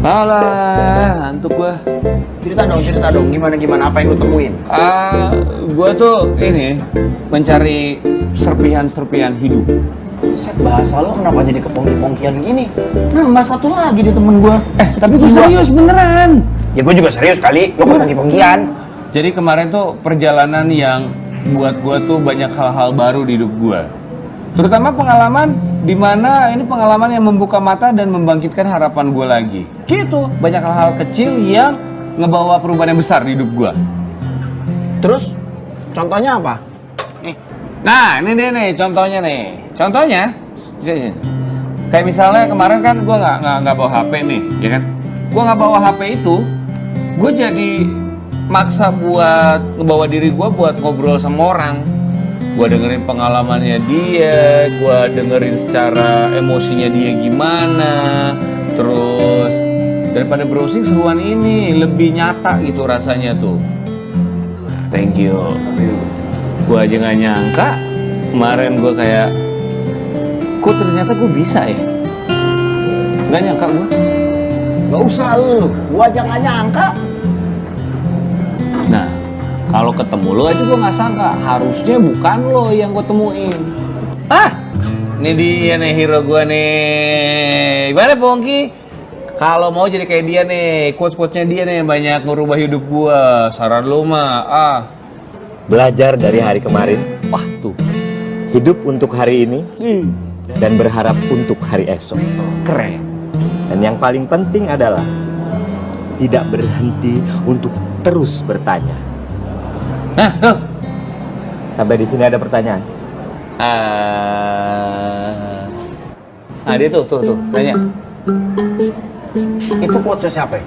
Alah, ngantuk gua. Cerita dong, gimana apa yang lu temuin? Gua tuh ini mencari serpihan-serpihan hidup. Set, bahasa lo kenapa jadi kepongki-pongkian gini? Nambah satu lagi di temen gua. Tapi gua serius beneran. Ya gua juga serius kali, lo kepongki-pongkian. Jadi kemarin tuh perjalanan yang buat gua tuh banyak hal-hal baru di hidup gua. Terutama pengalaman di mana ini pengalaman yang membuka mata dan membangkitkan harapan gua lagi. Gitu, banyak hal-hal kecil yang ngebawa perubahan yang besar di hidup gua. Terus contohnya apa? Nah, ini dia nih contohnya nih. Contohnya, kayak misalnya kemarin kan gue nggak bawa HP nih, ya kan? Gue nggak bawa HP itu, gue jadi maksa buat ngebawa diri gue buat ngobrol sama orang. Gue dengerin pengalamannya dia, gue dengerin secara emosinya dia gimana. Terus daripada browsing seruan ini lebih nyata gitu rasanya tuh. Thank you. Gue aja nggak nyangka kemarin gue kayak, kok ternyata gue bisa ya? Nggak nyangka gue. Gak usah lu, gua aja gak nyangka. Nah, kalau ketemu lo aja gue nggak sangka. Harusnya bukan lo yang gue temuin. Ini dia nih hero gue nih. Gimana Pongki? Kalau mau jadi kayak dia nih, quotes-quotesnya dia nih banyak ngerubah hidup gue. Saran lo mah, Belajar dari hari kemarin. Wah tuh. Hidup untuk hari ini dan berharap untuk hari esok. Keren. Dan yang paling penting adalah tidak berhenti untuk terus bertanya. Sampai di sini ada pertanyaan? Dia tuh, tanya. Itu quotes siapa?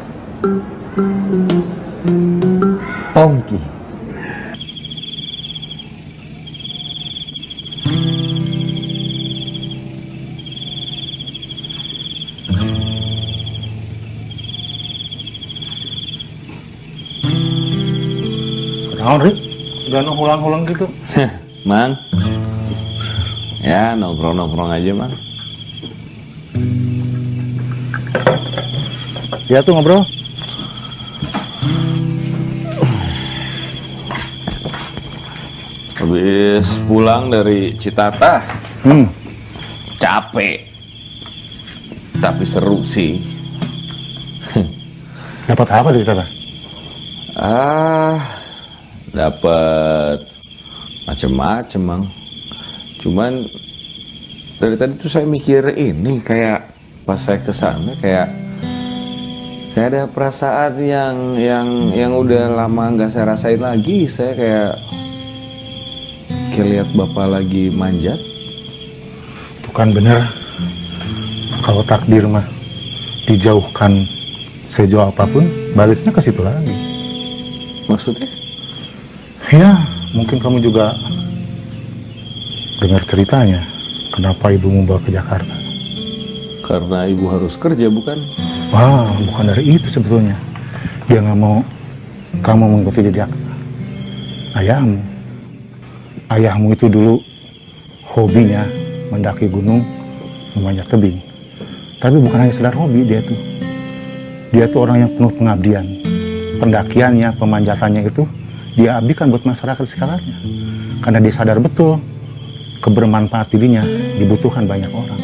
Pongki. Naon, Rik? Udah ngulang-ulang gitu. Mang. Ya, nongkrong-nongkrong aja, Mang. Ya tuh ngobrol. Habis pulang dari Citata. Capek. Tapi seru sih. Dapat apa di sana? Dapat macem-macem, Mang. Cuman dari tadi tuh saya mikir ini kayak pas saya kesana kayak ada perasaan yang udah lama nggak saya rasain lagi. Saya kayak lihat bapak lagi manjat. Itu kan bener. Kalau takdir mah dijauhkan sejauh apapun, baliknya ke situ lagi. Maksudnya? Ya, mungkin kamu juga dengar ceritanya. Kenapa ibumu bawa ke Jakarta? Karena ibu harus kerja, bukan? Wah, bukan dari itu sebetulnya. Dia nggak mau kamu mengikuti jejak ayahmu. Ayahmu itu dulu hobinya mendaki gunung, memanjat tebing. Tapi bukan hanya sekedar hobi dia tuh. Dia tuh orang yang penuh pengabdian. Pendakiannya, pemanjatannya itu dia abdikan buat masyarakat sekitarnya. Karena dia sadar betul kebermanfaat dirinya dibutuhkan banyak orang.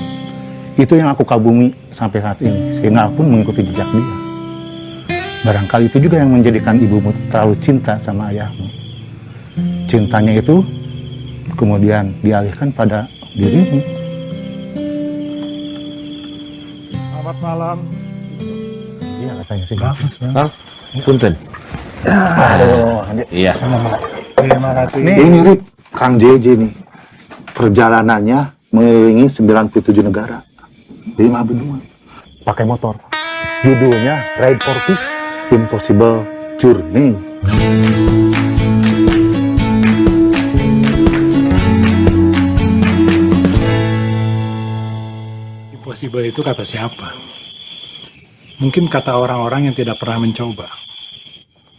Itu yang aku kagumi sampai saat ini, sehingga aku pun mengikuti jejak dia. Barangkali itu juga yang menjadikan ibumu terlalu cinta sama ayahmu. Cintanya itu kemudian dialihkan pada dirimu. Selamat malam. Iya katanya sih bagus, Bang. Punten. Aduh, iya. Terima kasih. Ini Rip, Kang JJ nih. Perjalanannya mengelilingi 97 negara. Jadi mah berdua. Pakai motor. Judulnya Ride for Peace, Impossible Journey. Impossible itu kata siapa? Mungkin kata orang-orang yang tidak pernah mencoba.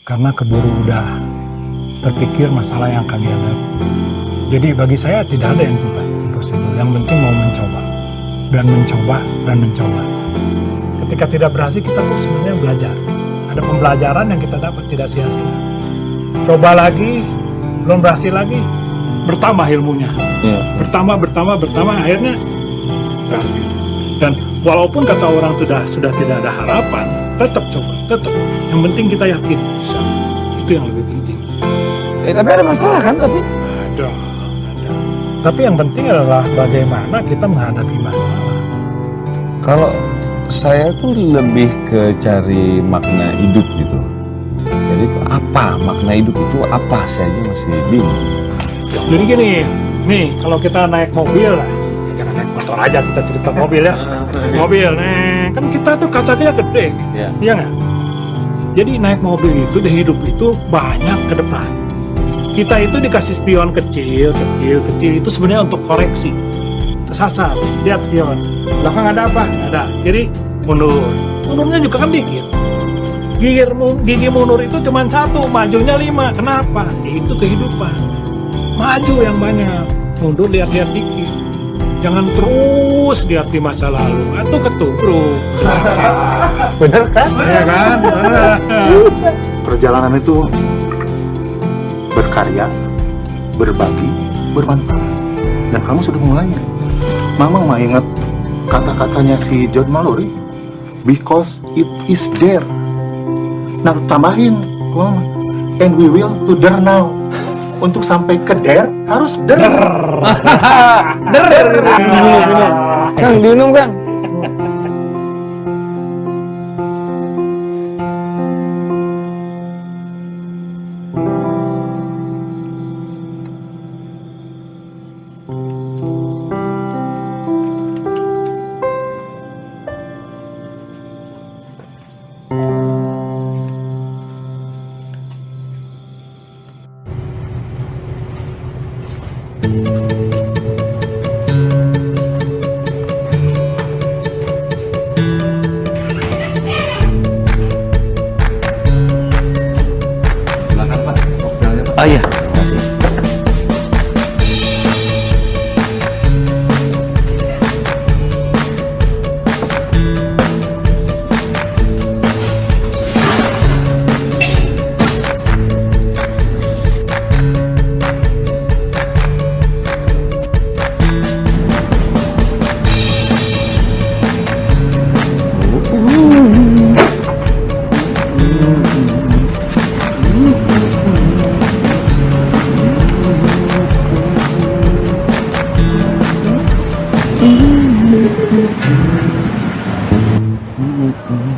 Karena keburu udah terpikir masalah yang akan dihadapi. Jadi bagi saya tidak ada yang impossible. Yang penting mau mencoba. Dan mencoba, dan mencoba. Ketika tidak berhasil, kita tuh sebenarnya belajar. Ada pembelajaran yang kita dapat, tidak sia-sia. Coba lagi, belum berhasil lagi, bertambah ilmunya. Bertambah, akhirnya berhasil. Dan walaupun kata orang sudah tidak ada harapan, tetap coba, tetap. Yang penting kita yakin bisa. Itu yang lebih penting. Tapi ada masalah kan? Ada. Tapi yang penting adalah bagaimana kita menghadapi masalah. Kalau saya tuh lebih ke cari makna hidup gitu. Jadi itu apa? Makna hidup itu apa? Saya aja masih bingung. Jadi gini, nih kalau kita naik mobil lah, jangan naik motor aja, kita cerita mobil ya. Mobil, kan kita tuh kacanya gede, iya nggak? Jadi naik mobil itu di hidup itu banyak ke depan. Kita itu dikasih spion kecil itu sebenarnya untuk koreksi. Kesasar, lihat spion. Belakang ada apa? Nggak ada. Kiri, mundur. Mundurnya juga kan dikit. Gigi mundur itu cuma 1, majunya 5. Kenapa? Itu kehidupan. Maju yang banyak, mundur lihat-lihat dikit. Jangan terus lihat di masa lalu, atau ketubruk. Bener kan? Iya kan? Perjalanan itu berkarya, berbagi, bermanfaat. Dan kamu sudah mulainya. Mama mah ingat kata-katanya si John Mallory, because it is there. Nah, tambahin, Mama, and we will to there now. Untuk sampai ke there harus der. Kang, minum Kang. Oh iya, makasih.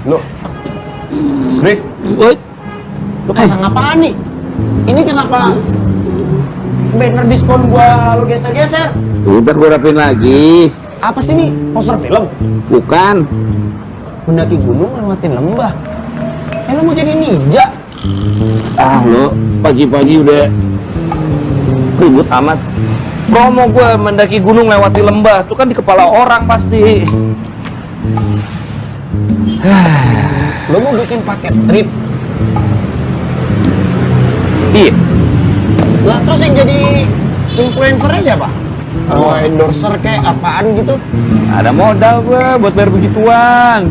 Lo, Rif, lo pasang apaan nih? Ini kenapa banner diskon gua lo geser-geser? Ntar gue rapiin lagi. Apa sih nih? Poster film? Bukan. Mendaki gunung lewatin lembah. Lo mau jadi ninja? Ah lo, pagi-pagi udah ribut amat. Promo gue mendaki gunung lewati lembah, itu kan di kepala orang pasti. Lo mau bikin paket trip? Iya. Lah terus yang jadi influencernya siapa? Oh, endorser kayak apaan gitu? Ada modal gue buat bayar begituan.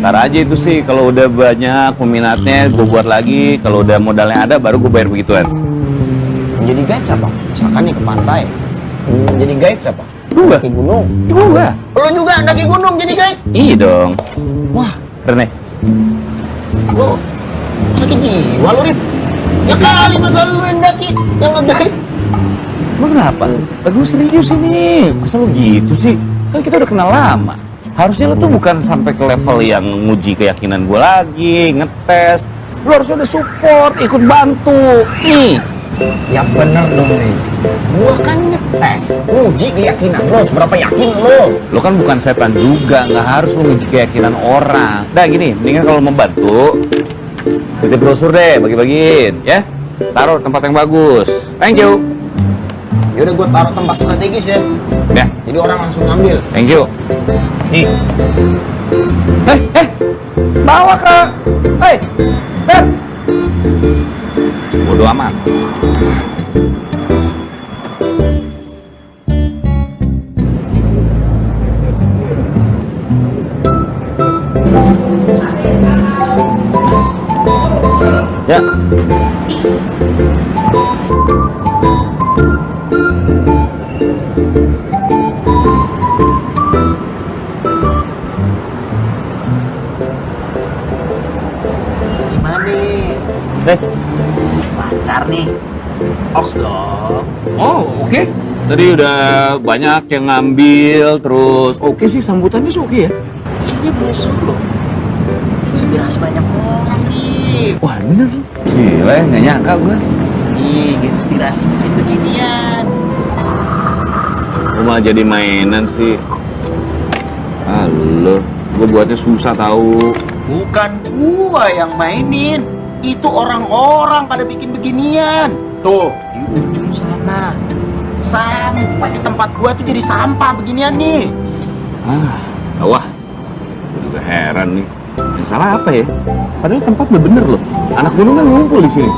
Ntar aja itu sih, kalau udah banyak peminatnya gue buat lagi. Kalau udah modalnya ada baru gue bayar begituan. Jadi guide siapa? Misalkan nih ke pantai. Jadi guide siapa? Gue. Daki gunung. Gue. Lo juga daki gunung jadi guide? Iya dong. Wah, Rene. lo sakit jiwa lo, Rif. Ya kali masa lo yang daki, yang nge-guide. Lo kenapa? Gue serius ini. Masa lo gitu sih? Kan kita udah kenal lama. Harusnya lo tuh bukan sampai ke level yang nguji keyakinan gue lagi, ngetes. Lo harusnya udah support, ikut bantu. Nih. Ya bener dong, Rif. Gua kan ngetes, nguji keyakinan lo, seberapa yakin lo. Lo kan bukan setan juga, nggak harus lo nguji keyakinan orang. Nah gini, mendingan kalau mau bantu, titip brosur deh, bagi-bagiin, ya. Taruh tempat yang bagus. Thank you. Yaudah gue taruh tempat strategis ya. Ya. Jadi orang langsung ngambil. Thank you. Nih. Bawa ke. Ber. Bodo amat. Ya. Gimana nih? Pacar nih. Oks dong. Oh, oke. Tadi udah banyak yang ngambil, terus oke sih sambutannya sih oke ya. Ini brosur loh. Inspirasi banyak orang nih. Wah bener. Gila, nggak nyangka gue. Nih, inspirasi bikin beginian. Lu malah jadi mainan sih. Halo, gue buatnya susah tahu. Bukan gua yang mainin. Itu orang-orang pada bikin beginian. Tuh, di ujung sana. Sampai di tempat gua tuh jadi sampah beginian nih. Wah, gue juga heran nih. Yang salah apa ya? Padahal tempat udah bener loh. Anak gunung kan ngumpul di sini.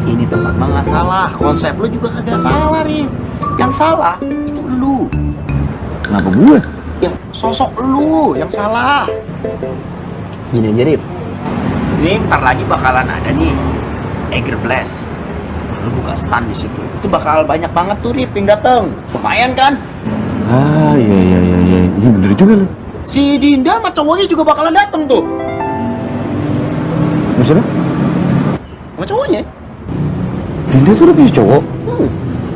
Ini tempat mah nggak salah. Konsep lu juga kagak salah, Rif. Yang salah itu lu. Kenapa gue? Ya, sosok lu yang salah. Gini aja, Rif. Ini ntar lagi bakalan ada nih Eager Blast. Lu buka stand di situ. Itu bakal banyak banget tuh, Rif, yang dateng. Lumayan kan? Ah, iya. Iya bener juga loh. Si Dinda sama cowoknya juga bakalan dateng tuh. Maksudnya? Sama cowoknya. Dinda sudah punya cowok?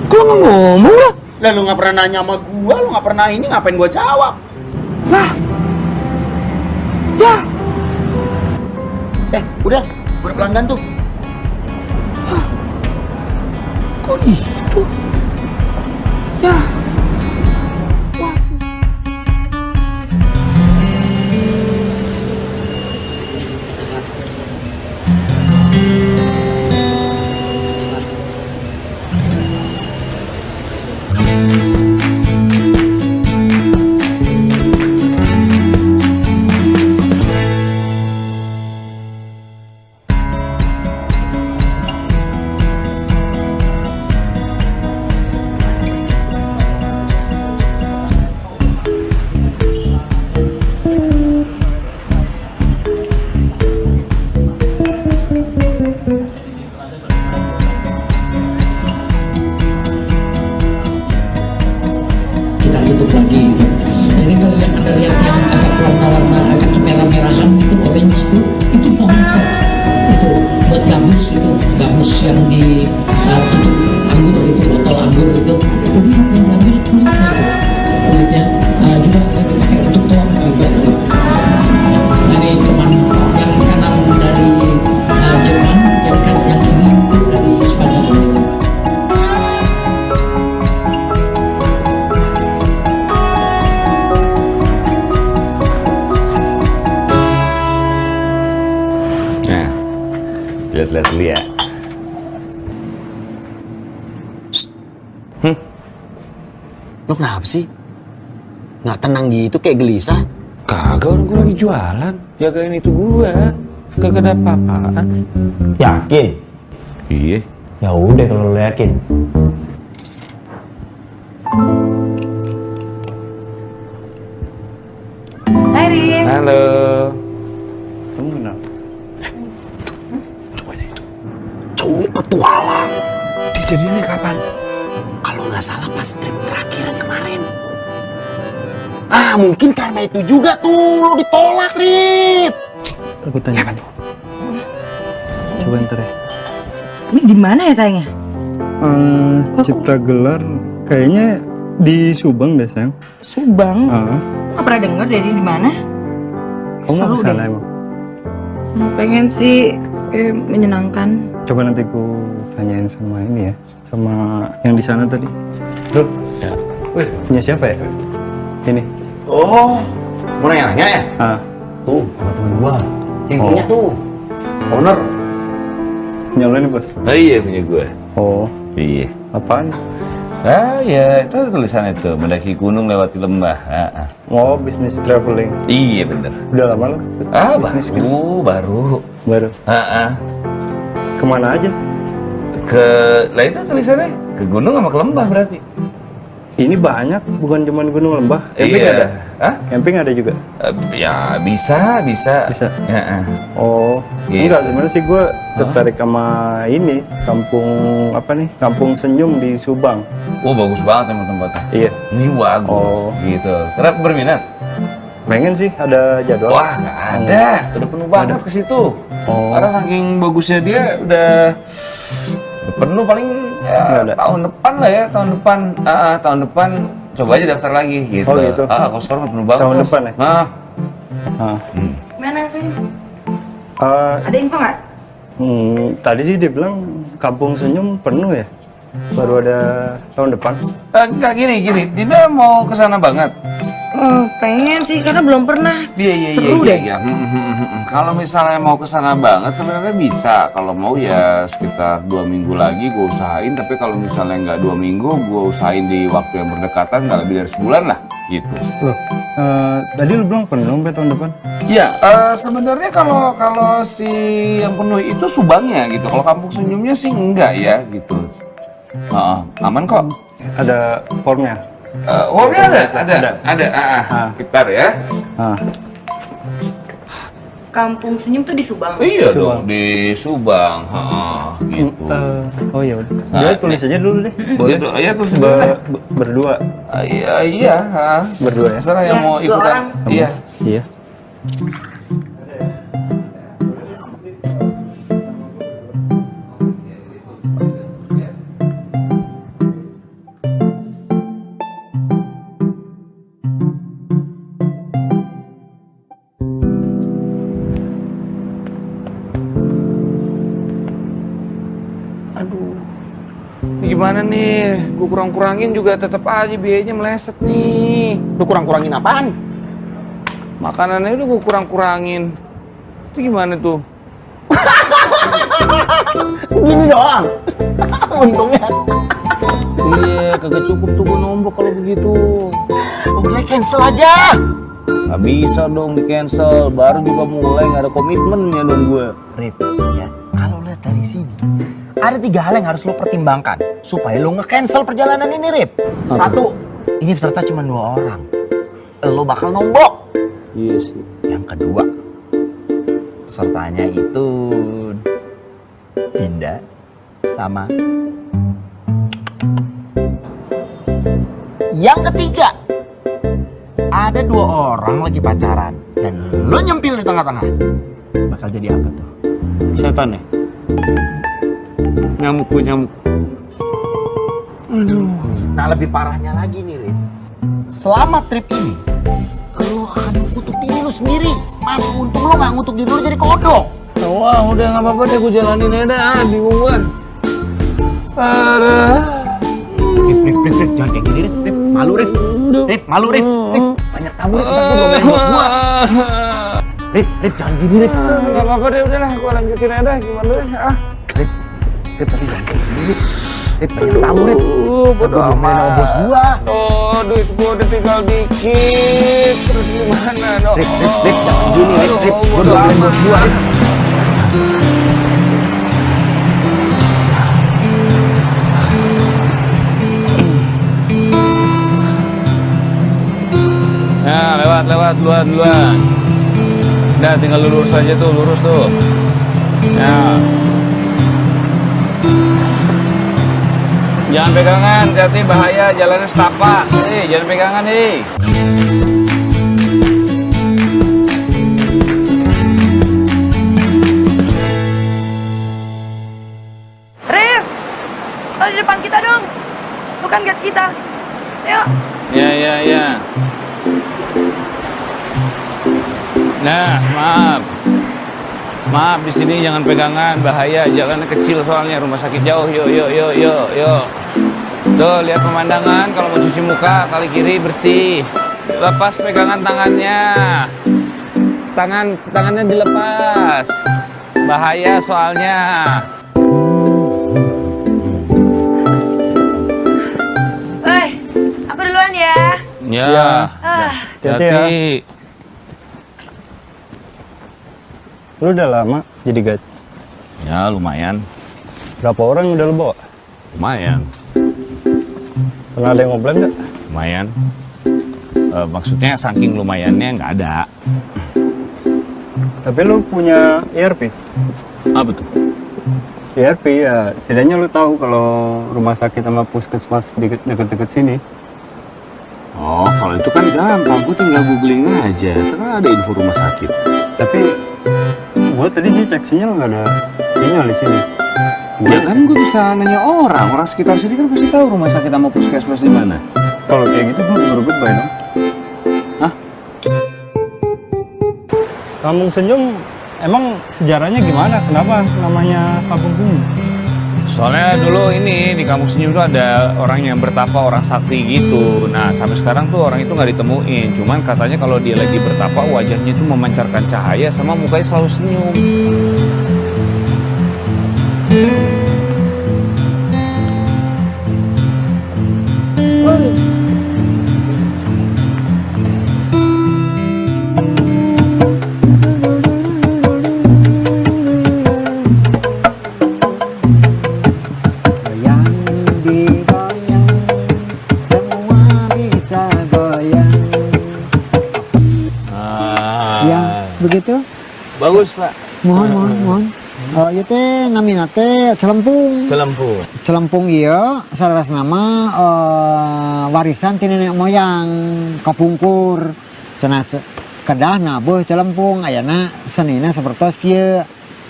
Kok nggak ngomong lah? Lah lu nggak pernah nanya sama gua, lu nggak pernah ini, ngapain gua jawab? Lah. Ya. Udah pelanggan tuh. Kok gitu? Ya. lihat dulu ya. Lo kenapa sih? Nggak tenang gitu, kayak gelisah. Kagak, orang gue lagi jualan. Jagain itu gue. Kagak ada apa-apaan. Yakin? Iya. Ya udah kalau lo yakin. Hai Rin. Halo. Kamu kenal? Cowok petualang. Dijadiannya kapan? Kalau nggak salah pas trip terakhiran kemarin. Ah, mungkin karena itu juga tuh lo ditolak, Rip. Aku tanya. Apa tuh? Coba ntar ya. Ini di mana ya sayangnya? Cipta gelar kayaknya di Subang deh, sayang. Subang? Nggak pernah denger dari di mana? Kamu mau kesana emang? Pengen sih, menyenangkan. Coba nanti ku tanyain sama ini ya, sama yang di sana tadi. Tuh, ya. Wih, punya siapa ya? Ini. Oh, mau nanya ya? Tuh, sama temen gua. Yang punya tuh, owner. Punya lo nih, Bos? Oh iya, punya gue. Oh. Iya. Apaan? Ah ya, itu tulisannya tuh, mendaki gunung lewati lembah. Oh, bisnis traveling. Iya bener. Udah lama lo? Baru. Baru. Kemana aja? Lah itu tulisannya ke gunung sama ke lembah berarti. Ini banyak, bukan cuma gunung lembah. Camping Iya. ada? Camping ada juga? Ya bisa. Bisa? Oh, Iya. enggak, sebenarnya sih gue tertarik sama ini, Kampung Senyum di Subang. Oh bagus banget emang tempatnya. Iya. Ini bagus gitu. Kenapa berminat? Pengen sih, ada jadwal. Wah nggak ada, udah penuh banget ke situ. Karena saking bagusnya dia udah penuh paling ya, tahun depan lah ya, tahun depan coba aja daftar lagi gitu. Oh gitu. Kalau sekarang udah penuh banget. Tahun depan ya? Mana sih? Ada info nggak? Tadi sih dia bilang Kampung Senyum penuh ya, baru ada tahun depan. Enggak gini, Dina mau kesana banget. Pengen sih, karena belum pernah. Seru deh. Iya. Kalau misalnya mau kesana banget sebenarnya bisa. Kalau mau ya sekitar 2 minggu lagi gue usahain. Tapi kalau misalnya nggak 2 minggu, gue usahain di waktu yang berdekatan, nggak lebih dari sebulan lah, gitu. Loh, tadi lu bilang penuh sampai tahun depan? Iya, sebenarnya kalau si yang penuh itu Subangnya gitu. Kalau Kampung Senyumnya sih enggak ya, gitu. Aman kok. Ada formnya? Formnya ada. Bentar ya. Kampung Senyum tuh di Subang. Iya dong, di Subang. Gitu. Oh iya udah. Jadi tulis aja dulu deh. Boleh? Iya tulis dulu deh. Berdua. Iya. Berdua ya. Terserah yang mau ikutan. Iya. Iya. Gimana nih? Gue kurang-kurangin juga tetap aja biayanya meleset nih. Lu kurang-kurangin apaan? Makanannya udah gue kurang-kurangin. Itu gimana tuh? Segini doang. Untungnya. Iya, kagak cukup tuh gue nombok kalau begitu. Udah cancel aja. Gak bisa dong di cancel. Baru juga mulai, gak ada komitmennya dong gue. Rip, ya kalau lihat dari sini, ada 3 hal yang harus lo pertimbangkan supaya lo nge-cancel perjalanan ini, Rip. 1, ini peserta cuma 2 orang. Lo bakal nombok. Iya sih. Yang kedua, pesertanya itu Dinda sama. Yang ketiga, ada 2 orang lagi pacaran dan lo nyempil di tengah-tengah. Bakal jadi apa tuh? Setan ya? Nyamuk. Aduh. Nah lebih parahnya lagi nih, Rin. Selama trip ini, lo akan ngutuk diri lo sendiri. Mas, untung lo gak ngutuk diri lo jadi kodok. Wah, udah gak apa-apa deh, gue jalanin aja dah. Bingung gue. Rif, jangan kayak gini, Rif. Malu, Rif. Rif, malu, Rif. Banyak tamu, Rif. Kita belum main bos gua. Rip, jangan gini, Rip. Nggak apa-apa deh, udahlah, gua lanjutin aja dah, gimana deh, Rip, tapi jangan kayak gini, Rip. Rip, banyak tamu, Rip. Bodo amat. Sama bos gua. Oh, duit gua udah tinggal dikit. Terus gimana dong? Rip, jangan gini, Rip. Gua udah beliin bos gua, Rip. Nah, lewat, duluan. Udah, tinggal lurus aja tuh, lurus tuh. Ya. Jangan pegangan, hati-hati bahaya, jalannya setapak. Jangan pegangan, Rif, lo di depan kita dong. Lu kan guide kita. Yuk. Ya. Nah, maaf di sini jangan pegangan, bahaya. Jalannya kecil soalnya, rumah sakit jauh. Yuk. Tuh, lihat pemandangan. Kalau mau cuci muka, kali kiri bersih. Lepas pegangan tangannya. Tangannya dilepas. Bahaya soalnya. Aku duluan ya. Ya. Hati-hati. Lu udah lama jadi guide? Ya, lumayan. Berapa orang udah lu bawa? Lumayan. Pernah ada yang komplain nggak? Lumayan. Maksudnya saking lumayannya nggak ada. Tapi lu punya ERP? Apa tuh? ERP ya, setidaknya lu tahu kalau rumah sakit sama puskesmas deket-deket sini. Oh, kalau itu kan gampang, gue tinggal googling aja. Karena ada info rumah sakit. Tapi gua tadi cek sinyal nggak ada sinyal di sini. Ya kan gue bisa nanya orang sekitar sini kan pasti tahu rumah sakit sama puskesmas di mana. Kalau kayak gitu gua keburu goodbye dong. Hah? Kampung Senyum emang sejarahnya gimana? Kenapa namanya Kampung Senyum? Soalnya dulu ini di Kampung Senyum itu ada orang yang bertapa, orang sakti gitu. Nah, sampai sekarang tuh orang itu nggak ditemuin. Cuman katanya kalau dia lagi bertapa, wajahnya itu memancarkan cahaya sama mukanya selalu senyum. Begitu? Bagus, Pak. Mohon. Ieu teh namina teh celempung. Celempung ieu saras nama warisan ti nenek moyang kapungkur. Cenah kedah nabuh celempung ayana senina sapertos kieu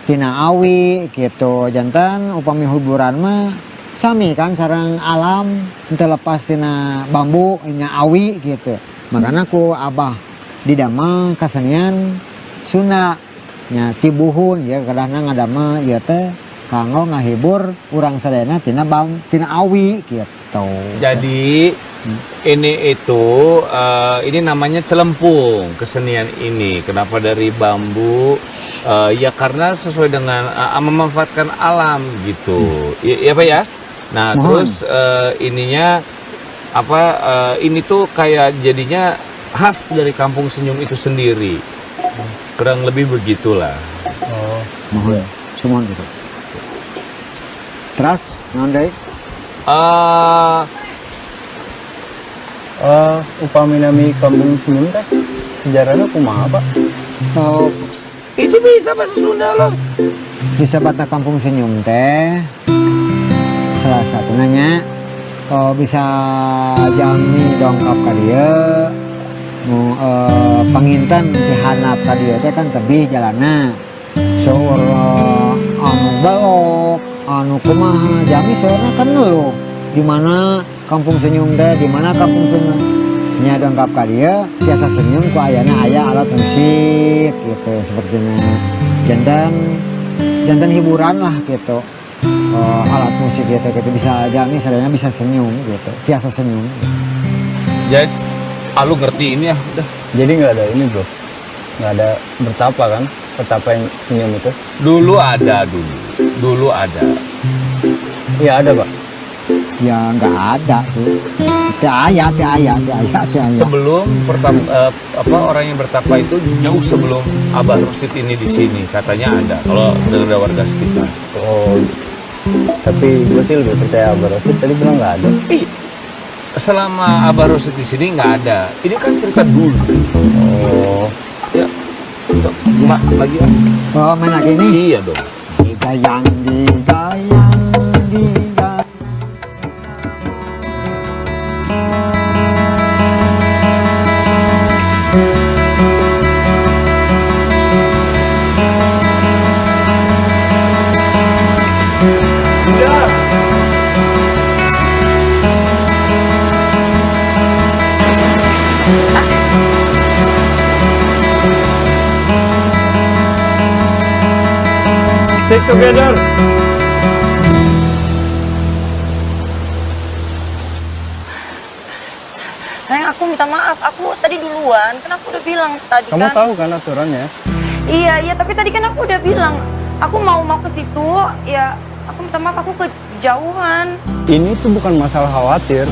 tina awi gitu. Jantan upami hiburan mah sami kan sareng alam teu lepas tina bambu nya awi gitu. Makana ku abah didamel kasenian Sunda nya tibuhun ya kadahna ngadamel ieu teh kanggo ngahibur urang sadayana tina awi gitu. Jadi ini ini namanya celempung kesenian ini. Kenapa dari bambu? Ya karena sesuai dengan memanfaatkan alam gitu. Ya Pak ya. Nah terus ininya apa? Ini tuh kayak jadinya khas dari Kampung Senyum itu sendiri. Kurang lebih begitulah. Oh, mohon. Cuman gitu. Terus, nandai? Upami nami Kampung Senyum teh sejarahnya kumaha, Pak? Oh, itu bisa bahasa Sunda loh. Bisa bata Kampung Senyum teh. Salah satu nanya, bisa jami dongkap ka dieu. Panginten dihanap ka dieu teh kan tebih jalanna. Seueur anu balok, anu kumaha jami seueurna kan leuh. Di mana Kampung Senyum teh, di mana Kampung Senyum nya dongkap ka dieu biasa senyum ku ayana aya alat musik gitu sepertinya. Jantan hiburan lah gitu. Alat musik gitu bisa jami sadayana bisa senyum gitu. Biasa senyum. Jadi lu ngerti ini ya udah. Jadi nggak ada ini bro. nggak ada bertapa kan? Bertapa yang senyum itu? Dulu ada. Iya ada Pak. Ya nggak ada sih. Tiaya. Sebelum orang yang bertapa itu jauh sebelum Abah Rosid ini di sini katanya ada. Kalau dari warga sekitar. Oh, tapi gue sih lebih percaya Abah Rosid. Tadi bilang nggak ada. Selama Abah Rosid di sini nggak ada. Ini kan cerita dulu. Oh, ya. Mak lagi ya? Oh main lagi nih? Iya dong. Digayang. Stick together. Sayang, aku minta maaf. Aku tadi duluan. Kan aku udah bilang tadi Kamu kan. tahu kan aturannya? Iya, tapi tadi kan aku udah bilang. Aku mau ke situ. Ya, aku minta maaf. Aku kejauhan. Ini tuh bukan masalah khawatir.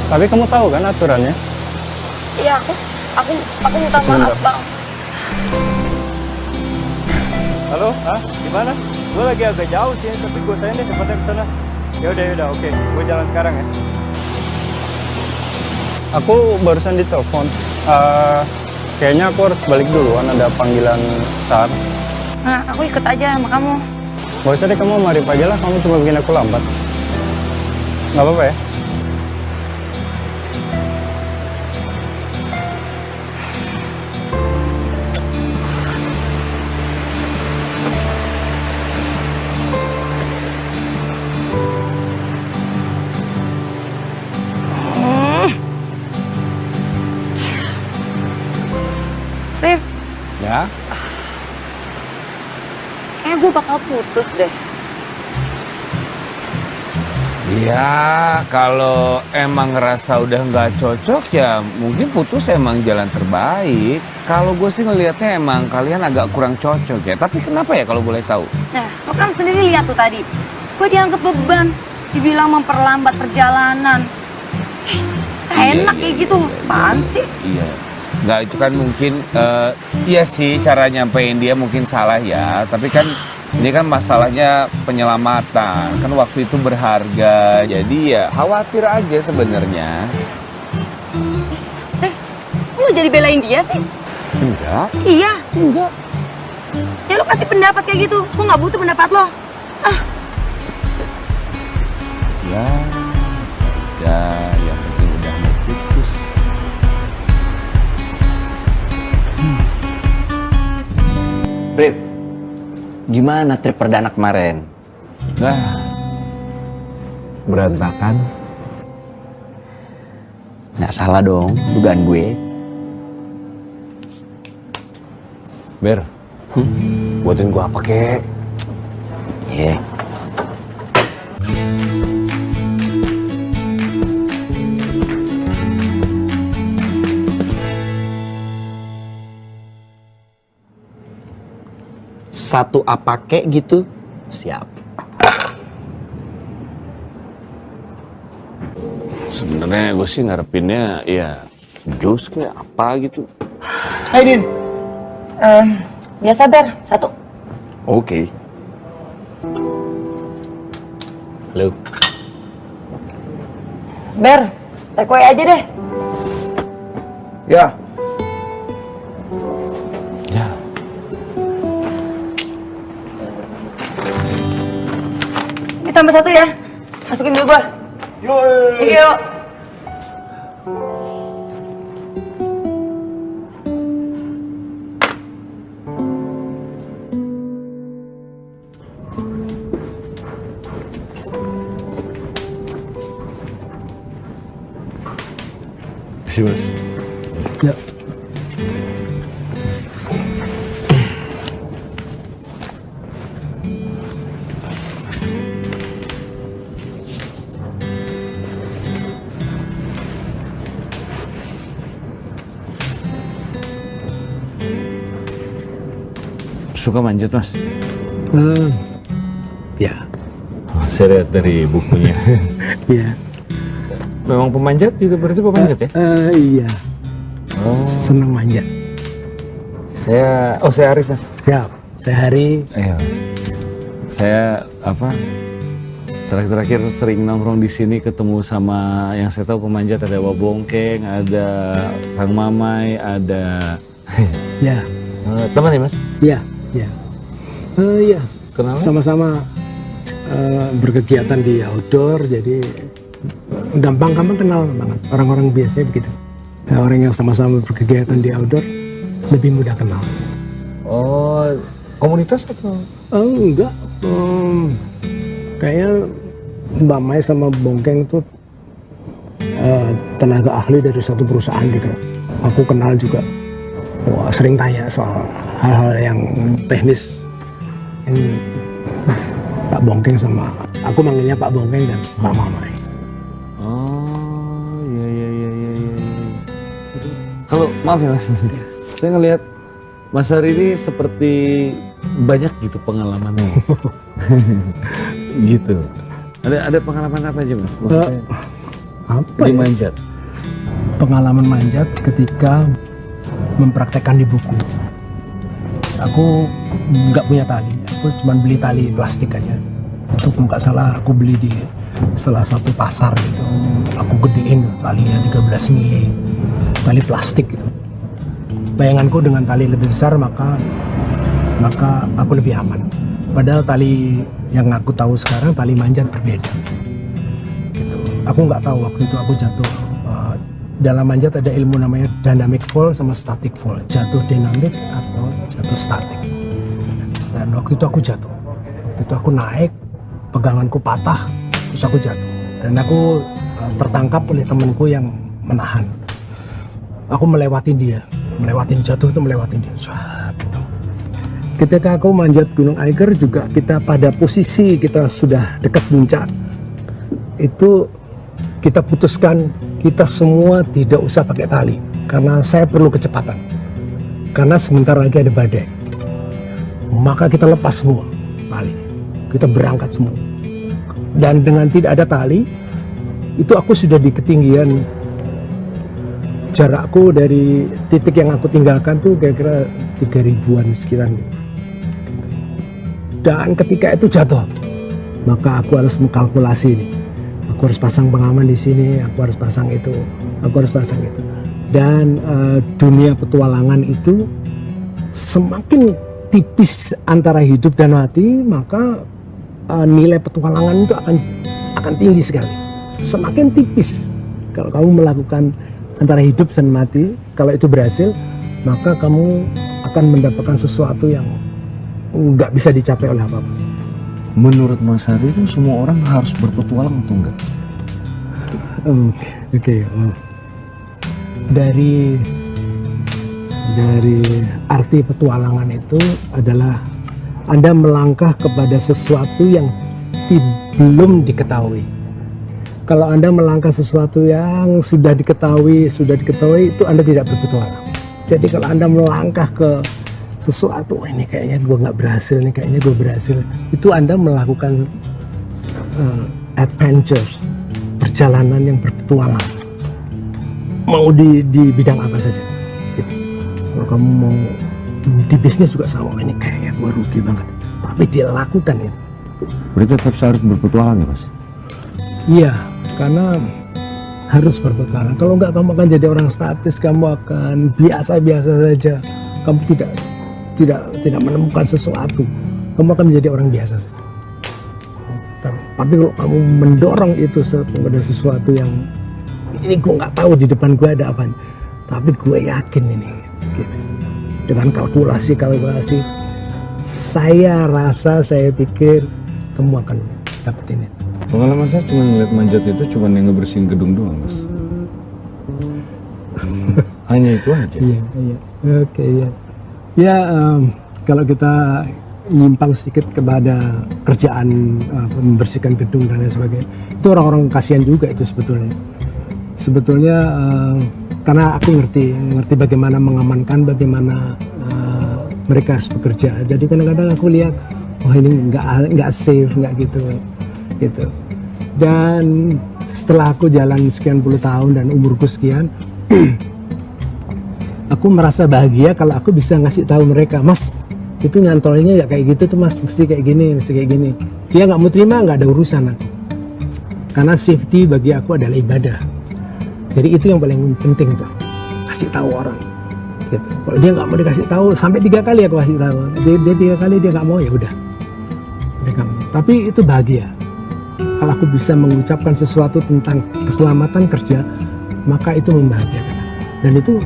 Tapi kamu tahu kan aturannya? Iya, aku minta maaf, Bang. Halo, gimana? Gue lagi agak jauh sih, tapi gue sayang deh tempatnya ke sana. Yaudah, oke. Gue jalan sekarang ya. Aku barusan ditelepon. Kayaknya aku harus balik duluan, ada panggilan SAR. Nah, aku ikut aja sama kamu. Gak usah deh, kamu marip aja lah, kamu cuma bikin aku lambat. Gak apa-apa ya? Rif. Ya? Kayaknya gue bakal putus deh. Ya, kalau emang ngerasa udah nggak cocok ya mungkin putus emang jalan terbaik. Kalau gue sih ngelihatnya emang kalian agak kurang cocok ya. Tapi kenapa ya kalau boleh tahu? Nah, lo kan sendiri lihat tuh tadi. Gue dianggap beban. Dibilang memperlambat perjalanan. Enak kayak gitu. Apaan sih? Iya. Nggak, itu kan mungkin, iya sih cara nyampein dia mungkin salah ya. Tapi kan ini kan masalahnya penyelamatan. Kan waktu itu berharga. Jadi ya khawatir aja sebenarnya. Lo jadi belain dia sih? Enggak. Iya. Enggak. Ya lo kasih pendapat kayak gitu. Gue nggak butuh pendapat lo. Ya, yang penting udah mau putus. Rif, gimana trip perdana kemarin? Berantakan. Nggak salah dong, dugaan gue. Ber, buatin gua apa kek? Iya. Satu apa kek gitu? Siap. Sebenarnya gue sih ngarepinnya ya jus kayak apa gitu. Hai Din. Biasa Ber, satu. Oke. Halo. Ber, take away aja deh. Ya. Ini tambah satu ya. Masukin dulu gua. Yuk. Terima kasih, Mas. Ya. suka manjat, Mas? Ya. Oh, saya lihat dari bukunya. Iya. Memang pemanjat juga berarti pemanjat ya? Iya. Oh. Senang manjat. Saya Arif, Mas. Ya, saya Hari. Iya, Mas. Saya terakhir sering nongkrong di sini ketemu sama yang saya tahu pemanjat, ada Wabongkeng, ada Kang Mamai, ada Ya. teman ya, Mas? Iya, iya. Iya. Kenapa? Sama-sama berkegiatan di outdoor, jadi gampang kenal banget. Orang-orang biasanya begitu. Orang yang sama-sama berkegiatan di outdoor lebih mudah kenal. Oh, komunitas atau? Enggak. Kayaknya Mbak Mai sama Bongkeng itu tenaga ahli dari satu perusahaan gitu. Aku kenal juga. Wah, sering tanya soal hal-hal yang teknis. Pak Bongkeng sama aku manggilnya Pak Bongkeng dan Mbak Mamai. Oh, iya. Kalau maaf ya, Mas. Saya ngelihat Mas Hari ini seperti banyak gitu pengalamannya, Mas. Gitu. Ada pengalaman apa aja, Mas? Maksudnya Apa di ya? manjat? Pengalaman manjat ketika mempraktekkan di buku. Aku nggak punya tali, aku cuma beli tali plastik aja. Itu nggak salah aku beli di salah satu pasar gitu. Aku gedein talinya 13 mili, tali plastik gitu. Bayanganku dengan tali lebih besar maka aku lebih aman. Padahal tali yang aku tahu sekarang tali manjat berbeda. Gitu. Aku nggak tahu waktu itu aku jatuh. Dalam manjat ada ilmu namanya dynamic fall sama static fall. Jatuh dinamik atau jatuh statik. Dan waktu itu aku jatuh. Waktu itu aku naik, peganganku patah, terus aku jatuh. Dan aku tertangkap oleh temanku yang menahan. Aku melewatin dia. Jatuh itu melewatin dia. Gitu. Ketika aku manjat Gunung Eiger juga kita pada posisi kita sudah dekat puncak. Itu kita putuskan kita semua tidak usah pakai tali karena saya perlu kecepatan. Karena sebentar lagi ada badai. Maka kita lepas semua tali. Kita berangkat semua. Dan dengan tidak ada tali, itu aku sudah di ketinggian, jarakku dari titik yang aku tinggalkan tuh kira-kira 3000-an sekitar gitu. Dan ketika itu jatuh, maka aku harus mengkalkulasi ini. Aku harus pasang pengaman di sini, aku harus pasang itu, aku harus pasang itu. Dan dunia petualangan itu semakin tipis antara hidup dan mati, maka nilai petualangan itu akan tinggi sekali. Semakin tipis kalau kamu melakukan antara hidup dan mati, kalau itu berhasil, maka kamu akan mendapatkan sesuatu yang nggak bisa dicapai oleh apapun. Menurut Mas Hari itu semua orang harus berpetualang atau enggak? Oke. Dari arti petualangan itu adalah Anda melangkah kepada sesuatu yang belum diketahui. Kalau Anda melangkah sesuatu yang sudah diketahui itu Anda tidak berpetualang. Jadi kalau Anda melangkah ke sesuatu, ini kayaknya gue nggak berhasil, ini kayaknya gue berhasil, itu Anda melakukan adventure, perjalanan yang berpetualang, mau di bidang apa saja gitu. Kalau kamu mau di bisnis juga sama, ini kayaknya gue rugi banget, tapi dia lakukan itu. Berarti tetap harus berpetualang ya, Mas? Iya, karena harus berpetualang. Kalau nggak, kamu akan jadi orang statis, kamu akan biasa-biasa saja, kamu tidak menemukan sesuatu, kamu akan menjadi orang biasa saja. Tapi kalau kamu mendorong itu kepada sesuatu yang ini gue nggak tahu di depan gue ada apa, tapi gue yakin ini gitu. Dengan kalkulasi, saya pikir kamu akan dapetin itu. Pengalaman saya cuma ngeliat manjat itu cuma yang ngebersihin gedung doang, Mas. Hanya itu aja. Iya. Oke, iya. Ya, kalau kita nyimpang sedikit kepada kerjaan membersihkan gedung dan lain sebagainya, itu orang-orang kasihan juga itu sebetulnya karena aku ngerti bagaimana mengamankan, bagaimana mereka harus bekerja. Jadi kadang-kadang aku lihat, wah ini nggak safe, nggak gitu. Dan setelah aku jalan sekian puluh tahun dan umurku sekian, aku merasa bahagia kalau aku bisa ngasih tahu mereka, Mas, itu nyantolnya ya kayak gitu tuh Mas, mesti kayak gini, mesti kayak gini. Dia nggak mau terima, nggak ada urusan aku. Karena safety bagi aku adalah ibadah. Jadi itu yang paling penting tuh, kasih tahu orang. Gitu. Kalau dia nggak mau dikasih tahu, sampai 3 kali aku kasih tahu. Dia 3 kali dia nggak mau, ya udah. Tapi itu bahagia. Kalau aku bisa mengucapkan sesuatu tentang keselamatan kerja, maka itu membahagiakan. Dan itu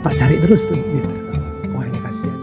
tak cari terus tuh. Gitu. Wah ini kasihan.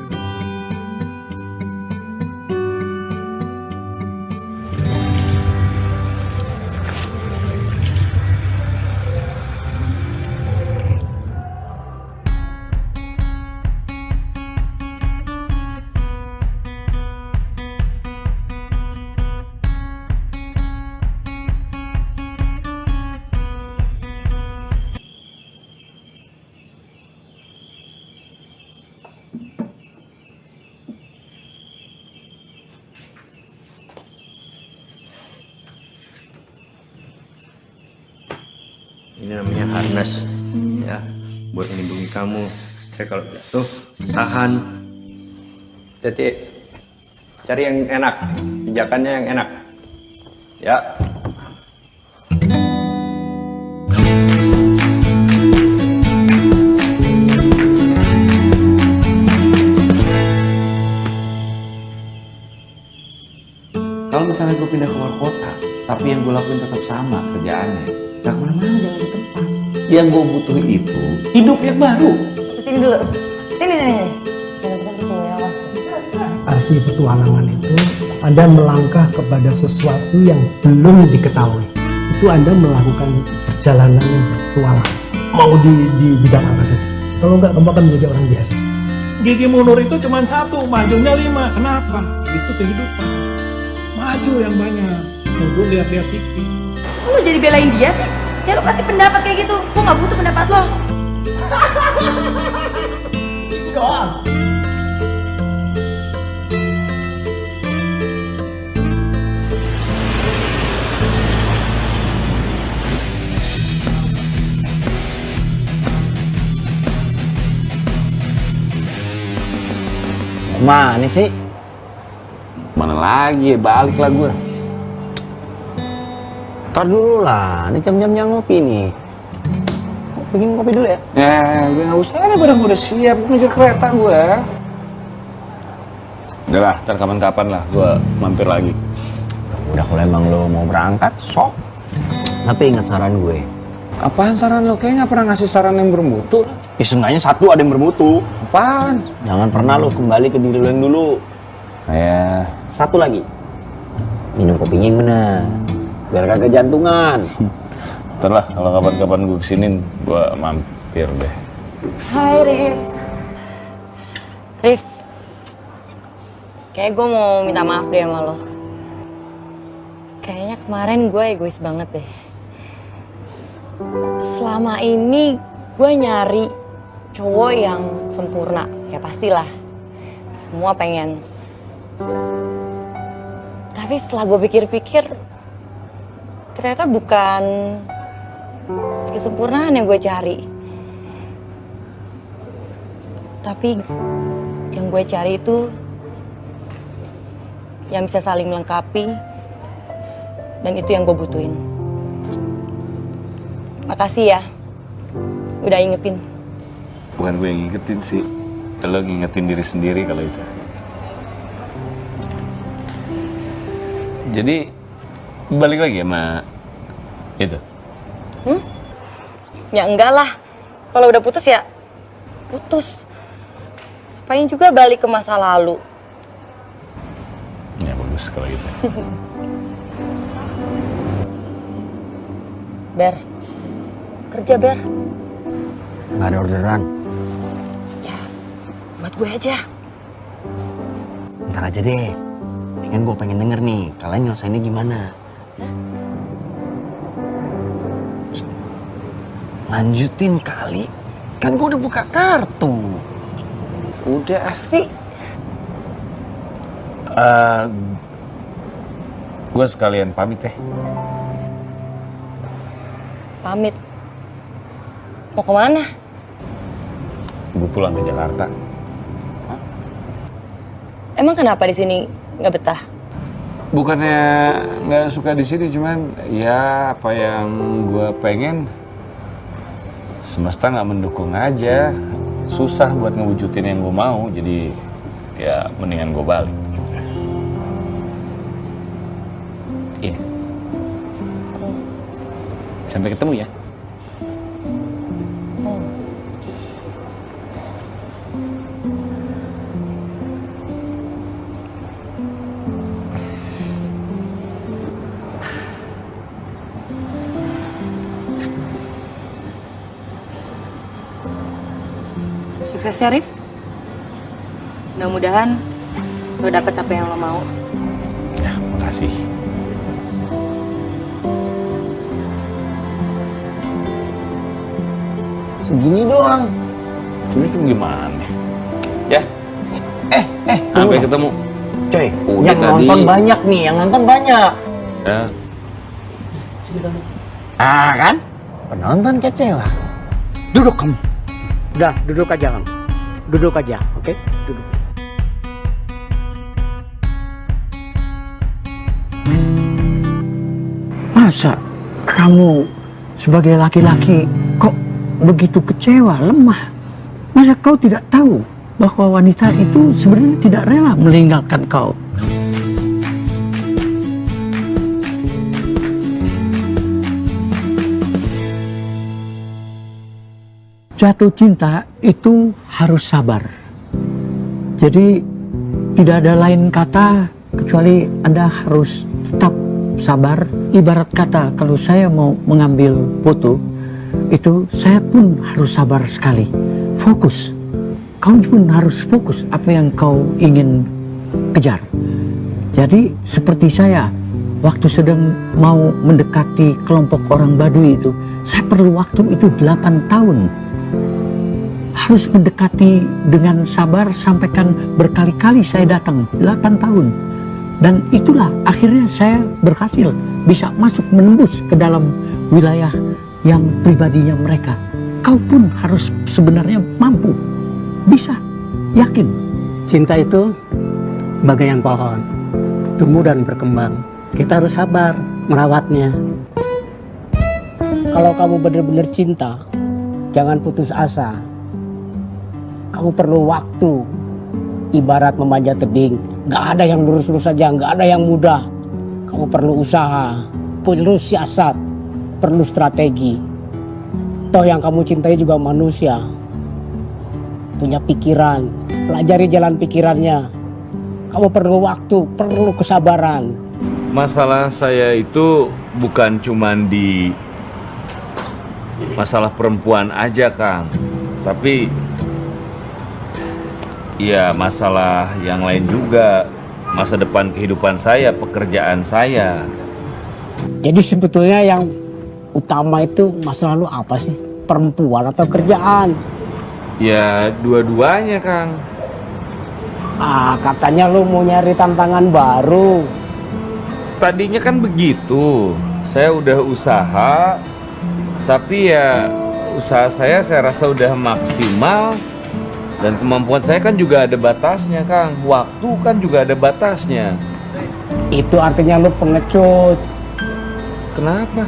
Ini namanya harness, ya, buat melindungi kamu. Saya kalau jatuh tahan. Jadi cari yang enak, pijakannya yang enak, ya. Kalau misalnya gue pindah keluar kota, tapi yang gue lakuin tetap sama kerjaannya, gak kemana-mana, jangan di tempat. Yang gue butuh itu hidup yang baru. Sini dulu. Sini. Arti petualangan itu Anda melangkah kepada sesuatu yang belum diketahui. Itu Anda melakukan perjalanan yang berpetualang. Mau di bidang apa saja. Kalau nggak, kamu akan menjadi orang biasa. Gigi mundur itu cuma 1, majunya 5. Kenapa? Itu kehidupan. Maju yang banyak. Mundur lihat-lihat TV. Lu jadi belain dia sih? Ya lu kasih pendapat kayak gitu. Gua nggak butuh pendapat lo. Itu doang. Mana sih? Mana lagi? Balik lah gue. Ntar dulu lah, ini jam-jamnya ngopi nih. Bikin kopi dulu ya? Ya, gue nggak usah, nih barang gue udah siap, ngejar kereta gue. Udah lah, ntar kapan-kapan lah gue mampir lagi. Udah kalau emang lo mau berangkat, sok. Tapi ingat saran gue. Apaan saran lo? Kayaknya nggak pernah ngasih saran yang bermutu. Ya seenggaknya 1 ada yang bermutu. Apaan? Jangan pernah lo kembali ke diri lo yang dulu. Ya, 1 lagi. Minum kopinya yang benar. Biar kagak jantungan. Ntar lah, kalau kapan-kapan gue kesini, gue mampir deh. Hai Rif. Rif. Kayak gue mau minta maaf deh sama lo. Kayaknya kemarin gue egois banget deh. Selama ini gue nyari cowok yang sempurna. Ya pastilah. Semua pengen. Tapi setelah gue pikir-pikir, ternyata bukan kesempurnaan yang gue cari. Tapi yang gue cari itu yang bisa saling melengkapi, dan itu yang gue butuhin. Makasih ya, udah ingetin. Bukan gue yang ngingetin sih, lo ngingetin diri sendiri kalau itu. Jadi balik lagi sama itu? Ya enggak lah, kalau udah putus ya putus. Ngapain juga balik ke masa lalu. Ya bagus kalau gitu. Ber, kerja Ber. Nggak ada orderan. Ya, buat gue aja. Ntar aja deh. Kan gue pengen denger nih, kalian nyelesainnya gimana? Lanjutin kali. Kan gue udah buka kartu. Udah sih. Gue sekalian pamit ya. Pamit. Mau kemana? Gue pulang ke Jakarta. Emang kenapa di sini nggak betah? Bukannya nggak suka di sini, cuman ya apa yang gue pengen semesta nggak mendukung aja. Susah buat ngewujudin yang gue mau, jadi ya mendingan gue balik. Gitu. Iya. Sampai ketemu ya. Sukses ya, Rif. Mudah-mudahan lo dapet apa yang lo mau. Ya, makasih. Segini doang. Terus gimana? Ya. Sampai ketemu. Coy, Udah yang tadi. nonton banyak nih, yang nonton banyak. Ya. Ah kan? Penonton kecewa. Duduk kamu. Udah, duduk aja kamu. Duduk aja, oke? Duduk. Masa kamu sebagai laki-laki kok begitu kecewa, lemah? Masa kau tidak tahu bahwa wanita itu sebenarnya tidak rela meninggalkan kau? Jatuh cinta itu harus sabar. Jadi tidak ada lain kata kecuali Anda harus tetap sabar. Ibarat kata kalau saya mau mengambil foto, itu saya pun harus sabar sekali. Fokus. Kau pun harus fokus apa yang kau ingin kejar. Jadi seperti saya, waktu sedang mau mendekati kelompok orang Baduy itu, saya perlu waktu itu 8 tahun. Harus mendekati dengan sabar, sampaikan berkali-kali saya datang 8 tahun. Dan itulah akhirnya saya berhasil bisa masuk menembus ke dalam wilayah yang pribadinya mereka. Kau pun harus sebenarnya mampu, bisa, yakin. Cinta itu bagaikan pohon, tumbuh dan berkembang. Kita harus sabar merawatnya. Kalau kamu benar-benar cinta, jangan putus asa. Kamu perlu waktu, ibarat memanjat tebing. Gak ada yang lurus-lurus saja, gak ada yang mudah. Kamu perlu usaha, perlu siasat, perlu strategi. Toh yang kamu cintai juga manusia, punya pikiran, pelajari jalan pikirannya. Kamu perlu waktu, perlu kesabaran. Masalah saya itu bukan cuman di masalah perempuan aja, Kang. Tapi ya masalah yang lain juga, masa depan kehidupan saya, pekerjaan saya. Jadi sebetulnya yang utama itu masalah lu apa sih? Perempuan atau kerjaan? Ya dua-duanya, Kang. Ah, katanya lu mau nyari tantangan baru. Tadinya kan begitu. Saya udah usaha, tapi ya usaha saya rasa udah maksimal. Dan kemampuan saya kan juga ada batasnya, Kang. Waktu kan juga ada batasnya. Itu artinya lu pengecut. Kenapa?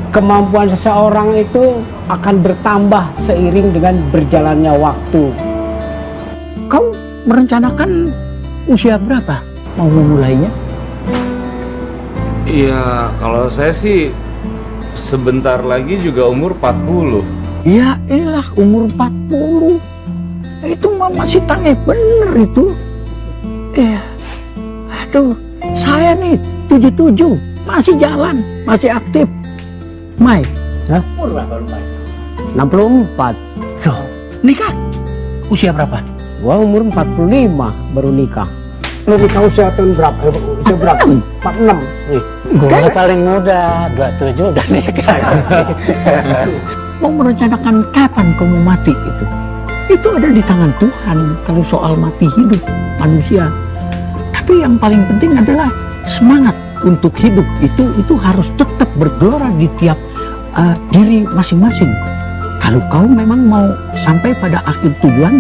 Kemampuan seseorang itu akan bertambah seiring dengan berjalannya waktu. Kau merencanakan usia berapa mau memulainya? Iya, kalau saya sih sebentar lagi juga umur 40. Ya elah, umur 40. Itu mah masih tangeh bener itu. Aduh, saya nih 77, masih jalan, masih aktif. Mai, umur berapa lu, Mai? 64. So, nikah usia berapa? Gua umur 45 baru nikah. Lu nikah usia tahun berapa? Usia berapa? 46. Gue paling muda, 27 udah nikah. Mau merencanakan kapan kamu mati itu? itu ada di tangan Tuhan kalau soal mati hidup manusia. Tapi yang paling penting adalah semangat untuk hidup itu harus tetap bergelora di tiap diri masing-masing. Kalau kau memang mau sampai pada akhir tujuan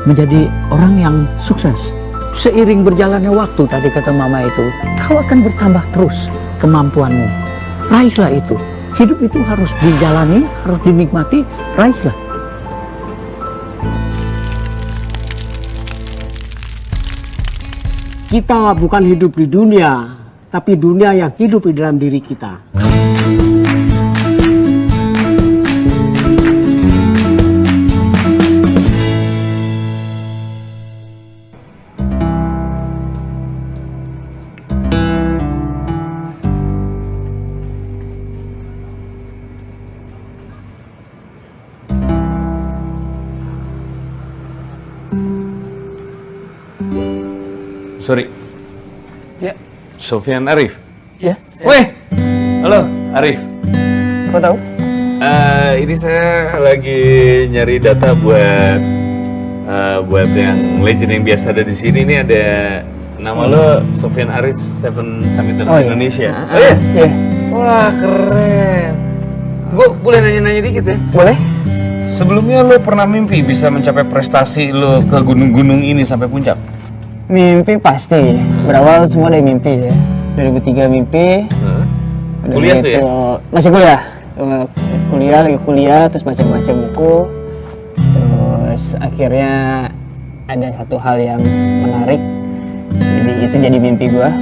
menjadi orang yang sukses, seiring berjalannya waktu, tadi kata mama itu, kau akan bertambah terus kemampuanmu. Raihlah itu. Hidup itu harus dijalani, harus dinikmati, raihlah. Kita bukan hidup di dunia, tapi dunia yang hidup di dalam diri kita. Sorry. Ya. Sofyan Arif. Ya. Weh. Halo, Arif. Kau tahu? Ini saya lagi nyari data buat yang legend yang biasa ada di sini. Ini ada nama lo Sofyan Arif, Seven Summiters Indonesia. Oh iya? Iya. Wah, keren. Gue boleh nanya-nanya dikit ya? Boleh. Sebelumnya lo pernah mimpi bisa mencapai prestasi lo ke gunung-gunung ini sampai puncak? Mimpi pasti. Berawal semua dari mimpi ya. 2003 mimpi. Udah Kuliah gitu, tuh ya? Masih kuliah. Lagi kuliah, terus baca-baca buku. Terus akhirnya ada satu hal yang menarik. Jadi itu jadi mimpi gua.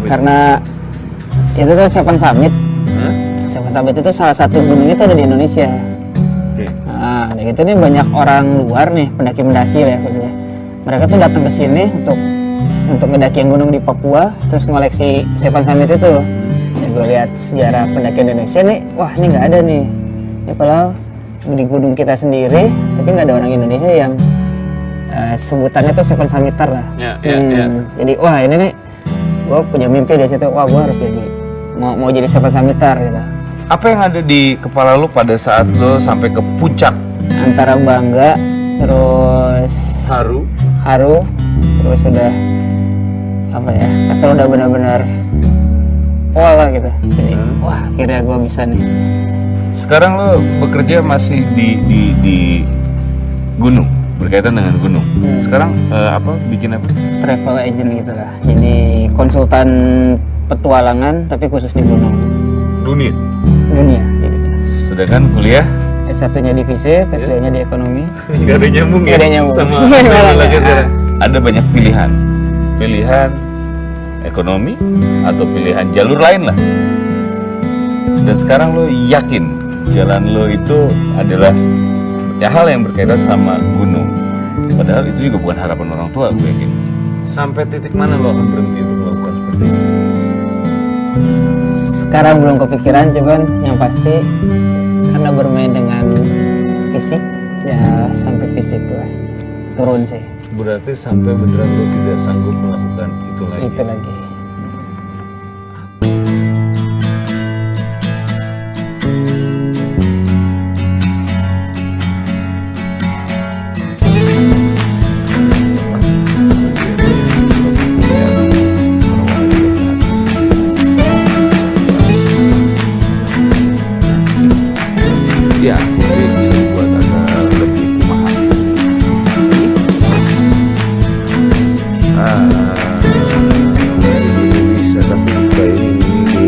Karena itu tuh Seven Summit. Seven Summit itu salah satu gunung itu ada di Indonesia. Nah, itu nih banyak orang luar nih, pendaki-pendaki lah ya khususnya. Mereka tuh datang ke sini untuk ngedakiin gunung di Papua, terus ngoleksi Seven Summit itu. Dan gue lihat sejarah pendaki Indonesia nih, wah ini nggak ada nih. Ini padahal di gunung kita sendiri, tapi nggak ada orang Indonesia yang sebutannya tuh Seven Summiter lah. Jadi wah ini nih, gue punya mimpi dari situ. Wah gue harus jadi mau jadi Seven Summiter gitu. Apa yang ada di kepala lo pada saat lo sampai ke puncak? Antara bangga, terus haru, terus udah apa ya, asal udah benar-benar pola gitu. Jadi wah akhirnya gue bisa nih. Sekarang lo bekerja masih di gunung, berkaitan dengan gunung. Sekarang bikin apa? Travel agent gitu lah. Jadi konsultan petualangan tapi khusus di gunung. Dunia. Jadi. Sedangkan kuliah? S1-nya di FISIP, S2-nya di ekonomi. Gak ada nyambung ya? Gak ada nyambung. Sama ada banyak pilihan. Pilihan ekonomi atau pilihan jalur lain lah. Dan sekarang lo yakin jalan lo itu adalah hal yang berkaitan sama gunung. Padahal itu juga bukan harapan orang tua, gue yakin. Sampai titik mana lo akan berhenti untuk melakukan seperti itu? Sekarang belum kepikiran, cuman yang pasti karena bermain dengan fisik, ya sampai fisik gue turun sih. Berarti sampai beneran lo tidak sanggup melakukan itu lagi? Itu lagi. Ya, mungkin bisa dibuat agak lebih kumaha. Bisa, tapi kayak ini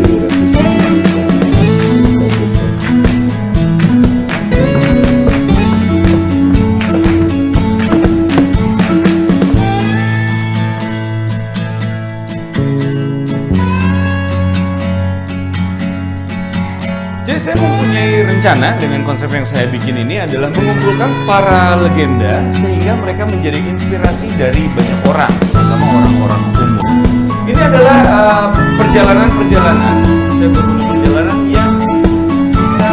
Jadi saya mempunyai rencana dengan konsep yang saya bikin ini adalah mengumpulkan para legenda sehingga mereka menjadi inspirasi dari banyak orang, terutama orang-orang umum. Ini adalah perjalanan-perjalanan, saya berburu perjalanan yang bisa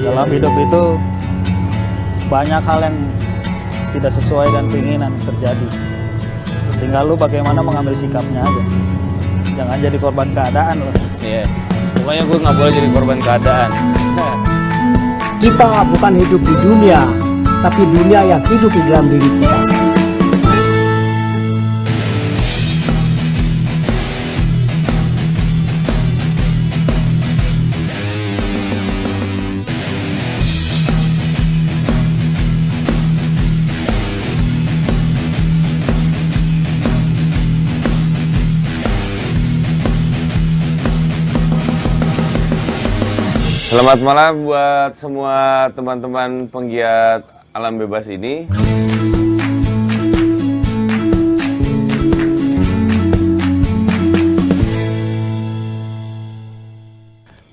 Dalam hidup itu banyak hal yang tidak sesuai dengan keinginan terjadi. Tinggal lu bagaimana mengambil sikapnya aja. Jangan jadi korban keadaan lo. Iya. Pokoknya gue nggak boleh jadi korban keadaan. Kita bukan hidup di dunia, tapi dunia yang hidup di dalam diri kita. Selamat malam buat semua teman-teman penggiat alam bebas ini.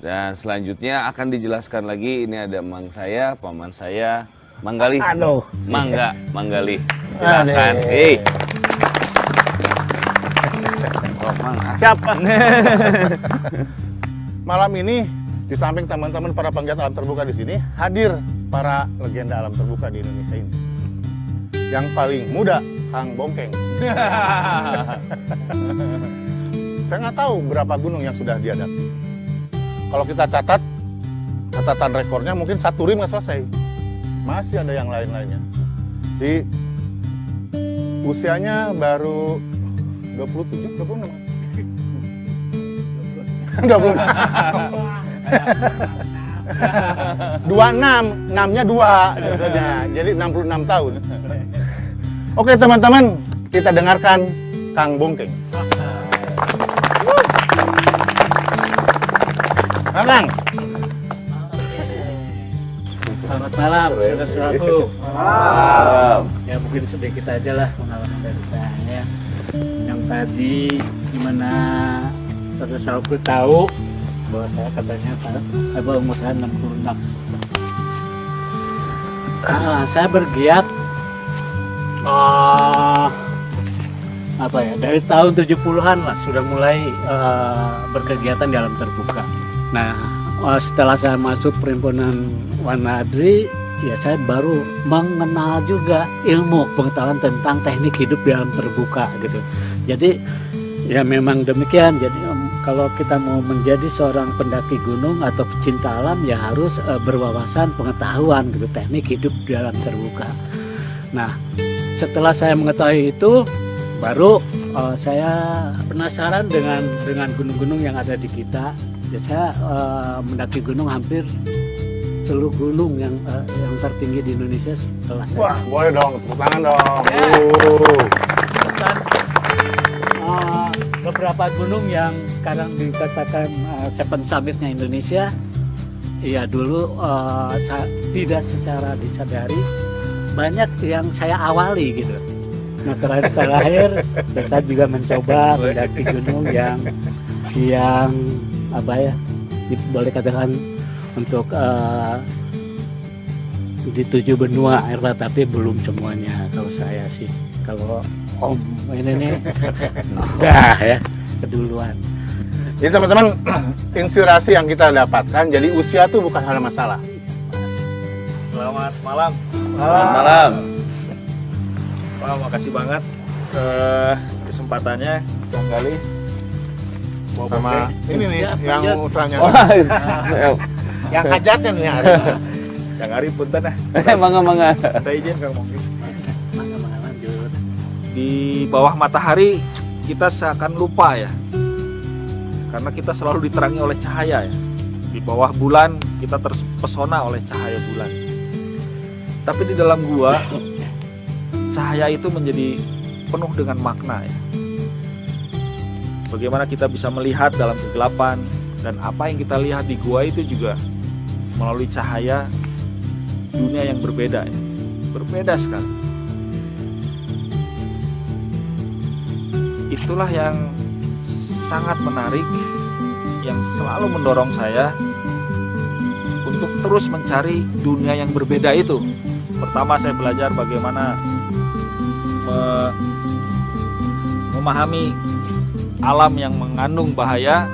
Dan selanjutnya akan dijelaskan lagi, ini ada mang saya, paman saya, Manggali. Aduh. Mangga, Manggali. Silakan. Hei. Sok, Mang. Siapa? Malam ini di samping teman-teman para penggiat alam terbuka di sini, hadir para legenda alam terbuka di Indonesia ini. Yang paling muda, Kang Bongkeng. Saya nggak tahu berapa gunung yang sudah dia daki. Kalau kita catat, catatan rekornya mungkin 1 rim nggak selesai. Masih ada yang lain-lainnya. Di usianya baru 27, 26. 26, 6-nya 2 biasanya, jadi 66 tahun. Oke teman-teman, kita dengarkan Kang Bongkeng. Kang. Selamat malam, saudara-saudaraku. Malam. Ya mungkin sedikit aja lah pengalaman dari saya. Yang tadi gimana saudara-saudaraku tahu bahwa saya katanya umur saya 66. Saya bergiat dari tahun 70-an lah sudah mulai berkegiatan di alam terbuka. Nah, setelah saya masuk perhimpunan Wanadri, ya saya baru mengenal juga ilmu pengetahuan tentang teknik hidup di alam terbuka gitu. Jadi ya memang demikian. Jadi kalau kita mau menjadi seorang pendaki gunung atau pecinta alam ya harus berwawasan pengetahuan gitu teknik hidup di alam terbuka. Nah, setelah saya mengetahui itu baru saya penasaran dengan gunung-gunung yang ada di kita. Ya, saya mendaki gunung hampir seluruh gunung yang tertinggi di Indonesia setelah saya. Wah, boleh dong, tepuk tangan dong. Ya. Beberapa gunung yang sekarang dikatakan Seven Summit-nya Indonesia, ya dulu tidak secara disadari banyak yang saya awali gitu. Nah terakhir kita juga mencoba mendaki gunung yang apa ya, boleh katakan untuk di 7 benua Eropa, tapi belum semuanya. Kalau saya sih, kalau Om ini nih udah ya keduluan. Jadi teman-teman, inspirasi yang kita dapatkan, jadi usia tuh bukan hal masalah. Selamat malam. Selamat malam. Wah, makasih banget kesempatannya Bang Gali. Sama ini nih yang usahanya. Yang hajatnya nih. Yang Ari punten ah. Mangga. Saya izin Kang Mongki. Di bawah matahari kita seakan lupa ya, karena kita selalu diterangi oleh cahaya ya. Di bawah bulan kita terpesona oleh cahaya bulan. Tapi di dalam gua cahaya itu menjadi penuh dengan makna ya. Bagaimana kita bisa melihat dalam kegelapan, dan apa yang kita lihat di gua itu juga melalui cahaya dunia yang berbeda ya. Berbeda sekali. Itulah yang sangat menarik, yang selalu mendorong saya untuk terus mencari dunia yang berbeda itu. Pertama saya belajar bagaimana memahami alam yang mengandung bahaya,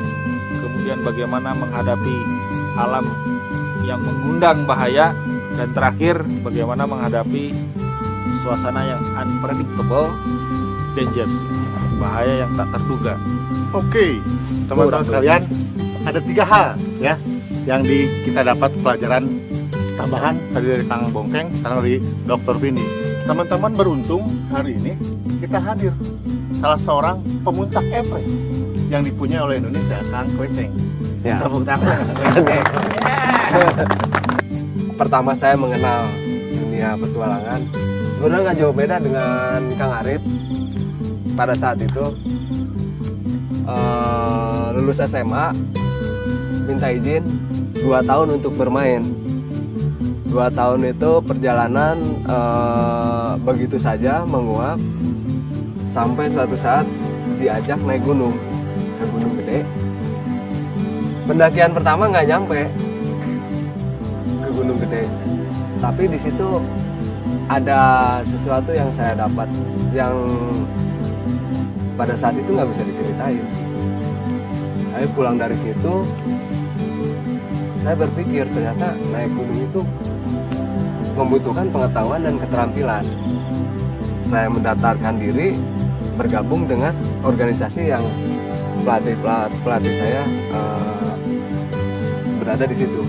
kemudian bagaimana menghadapi alam yang mengundang bahaya, dan terakhir bagaimana menghadapi suasana yang unpredictable dangers, bahaya yang tak terduga. Oke, teman-teman sekalian, ada 3 hal ya yang kita dapat pelajaran tambahan tadi dari Kang Bongkeng, sekarang dari Dr. Vindi. Teman-teman beruntung hari ini kita hadir salah seorang pemuncak Everest yang dipunyai oleh Indonesia, Kang Kweceng. Ya. Tepuk tangan. Pertama saya mengenal dunia petualangan. Sebenarnya nggak jauh beda dengan Kang Arif. Pada saat itu lulus SMA, minta izin 2 tahun untuk bermain. 2 tahun itu perjalanan begitu saja menguap sampai suatu saat diajak naik gunung ke Gunung Gede. Pendakian pertama nggak nyampe ke Gunung Gede, tapi di situ ada sesuatu yang saya dapat yang pada saat itu nggak bisa diceritain. Saya pulang dari situ, saya berpikir ternyata naik gunung itu membutuhkan pengetahuan dan keterampilan. Saya mendaftarkan diri bergabung dengan organisasi yang pelatih saya berada di situ.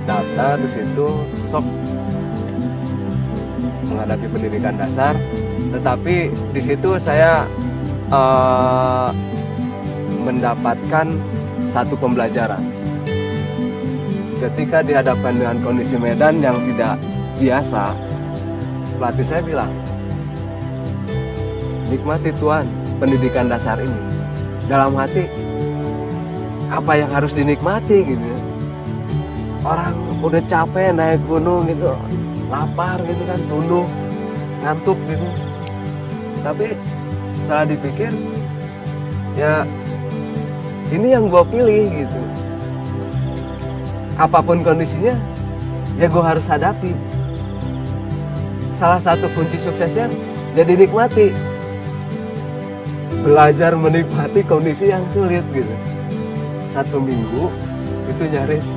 Daftar di situ, sok menghadapi pendidikan dasar, tetapi di situ saya mendapatkan satu pembelajaran. Ketika dihadapkan dengan kondisi medan yang tidak biasa, pelatih saya bilang, nikmati Tuhan pendidikan dasar ini. Dalam hati, apa yang harus dinikmati gitu. Orang udah capek naik gunung gitu, lapar gitu kan, tunduk, ngantuk gitu. Tapi setelah dipikir, ya ini yang gue pilih gitu. Apapun kondisinya, ya gue harus hadapi. Salah satu kunci suksesnya, ya dinikmati. Belajar menikmati kondisi yang sulit gitu. 1 minggu itu nyaris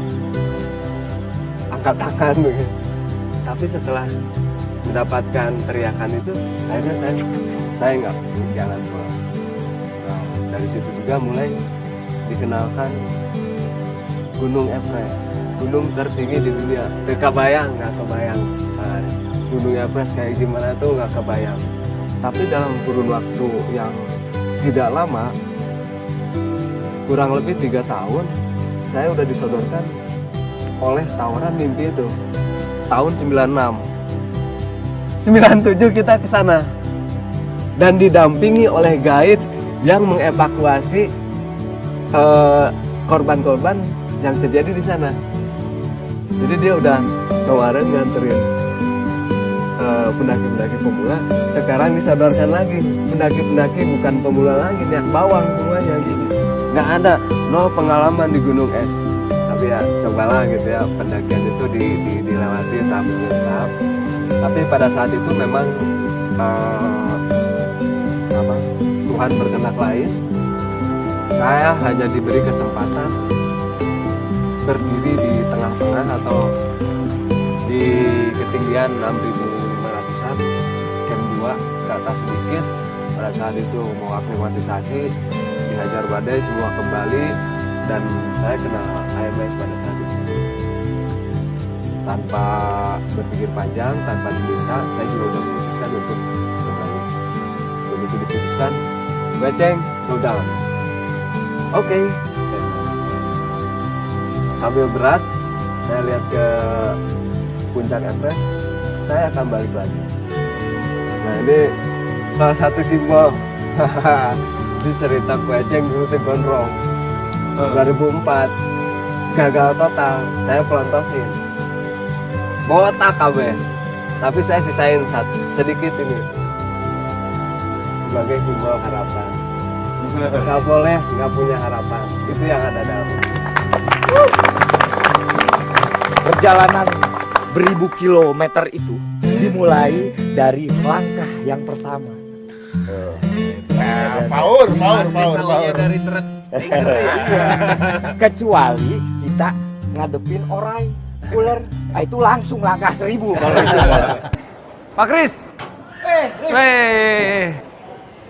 angkat tangan gitu. Tapi setelah mendapatkan teriakan itu, akhirnya saya nggak jangan pulang. Nah, dari situ juga mulai dikenalkan Gunung Everest, gunung tertinggi di dunia. Nggak kebayang. Nah, Gunung Everest kayak gimana tuh nggak kebayang. Tapi dalam kurun waktu yang tidak lama, kurang lebih 3 tahun, saya udah disodorkan oleh tawaran mimpi itu. Tahun 96, 97 kita ke sana dan didampingi oleh guide yang mengevakuasi korban-korban yang terjadi di sana. Jadi dia udah kemarin nganterin pendaki-pendaki pemula, sekarang disodorkan lagi pendaki-pendaki bukan pemula lagi, yang bawang semuanya gitu. Nggak ada, no pengalaman di gunung es. Tapi ya cobalah gitu ya, pendakian itu dilewati tahap demi tahap. Tapi pada saat itu memang Tuhan berkehendak lain. Saya hanya diberi kesempatan berdiri di tengah-tengah atau di ketinggian 6.500an, camp 2 ke atas sedikit. Pada saat itu mau aklimatisasi, dihajar badai, semua kembali, dan saya kena AMS pada saat itu. Tanpa berpikir panjang, tanpa diminta, saya juga udah memutuskan untuk kembali. Begitu diputuskan, Kweceng, slow down. Oke. Sambil berat, saya lihat ke puncak Everest, saya akan balik lagi. Nah ini salah satu simbol. Ini cerita Kweceng dulu di Gondrong. 2004 gagal total, saya pelontosin botak kabeh, tapi saya sisain sedikit ini sebagai simbol harapan. Nggak boleh nggak punya harapan, itu yang ada dalam. Perjalanan beribu kilometer itu dimulai dari langkah yang pertama. Power. Dari kecuali kita ngadepin ular, itu langsung langkah 1000 kalau itu. Pak Kris,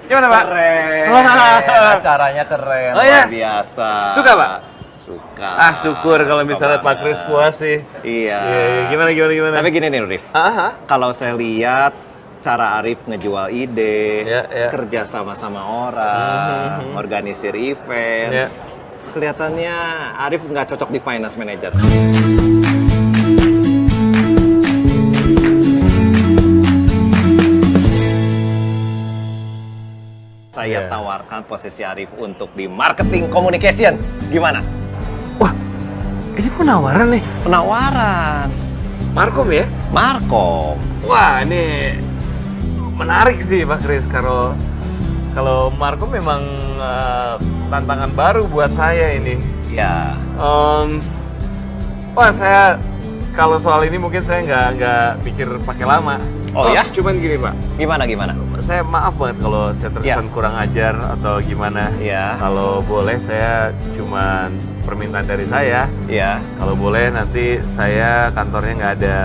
Gimana Pak? Keren. Acaranya keren, Oh, iya? luar biasa. Suka Pak? Suka. Syukur kalau misalnya Pak Kris puas sih. Iya. Gimana? Tapi gini nih Rif, kalau saya lihat cara Arif ngejual ide, kerja sama orang, organisir event, kelihatannya Arif nggak cocok di finance manager. Saya tawarkan posisi Arif untuk di marketing communication. Gimana? Ini penawaran nih? Penawaran. Markom ya? Markom. Wah, ini menarik sih Pak Kris. Kalau Markom memang tantangan baru buat saya ini. Ya. Wah, saya kalau soal ini mungkin saya nggak pikir pakai lama. Oh ya? Cuman gini Pak. Gimana? Saya maaf banget kalau saya terkesan kurang ajar atau gimana. Ya. Kalau boleh saya cuman permintaan dari saya. Iya. Kalau boleh nanti saya kantornya nggak ada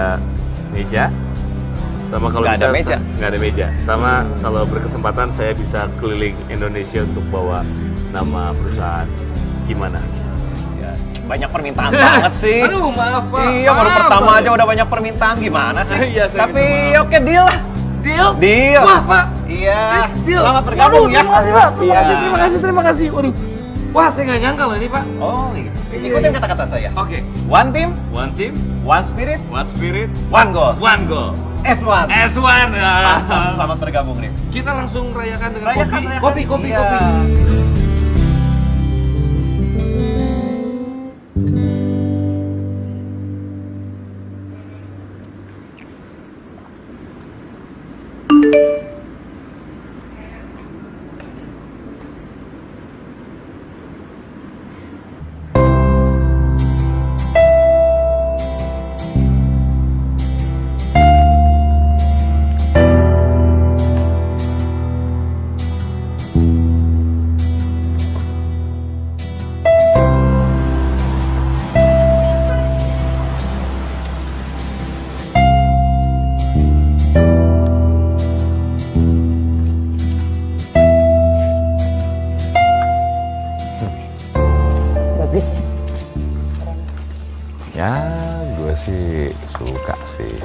meja. Sama kalau Nggak ada bisa meja? nggak ada meja. Sama kalau berkesempatan saya bisa keliling Indonesia untuk bawa nama perusahaan. Gimana? Banyak permintaan banget sih. Aduh, maaf Pak. Iya, baru pertama aja udah banyak permintaan. Gimana sih? Iya, saya Tapi minta maaf. oke, deal lah. Deal. Wah Pak. Iya. Deal. Selamat bergabung ya. Terima kasih Pak. Iya. Terima kasih. Waduh. Wah, saya nggak nyangka loh ini Pak. Oh, iya. Ikutin kata-kata saya. Oke. One team, one spirit, one goal. S1. S1. Selamat bergabung nih. Kita langsung rayakan dengan Rayakan. kopi. Iya. Ya, gue sih suka sih.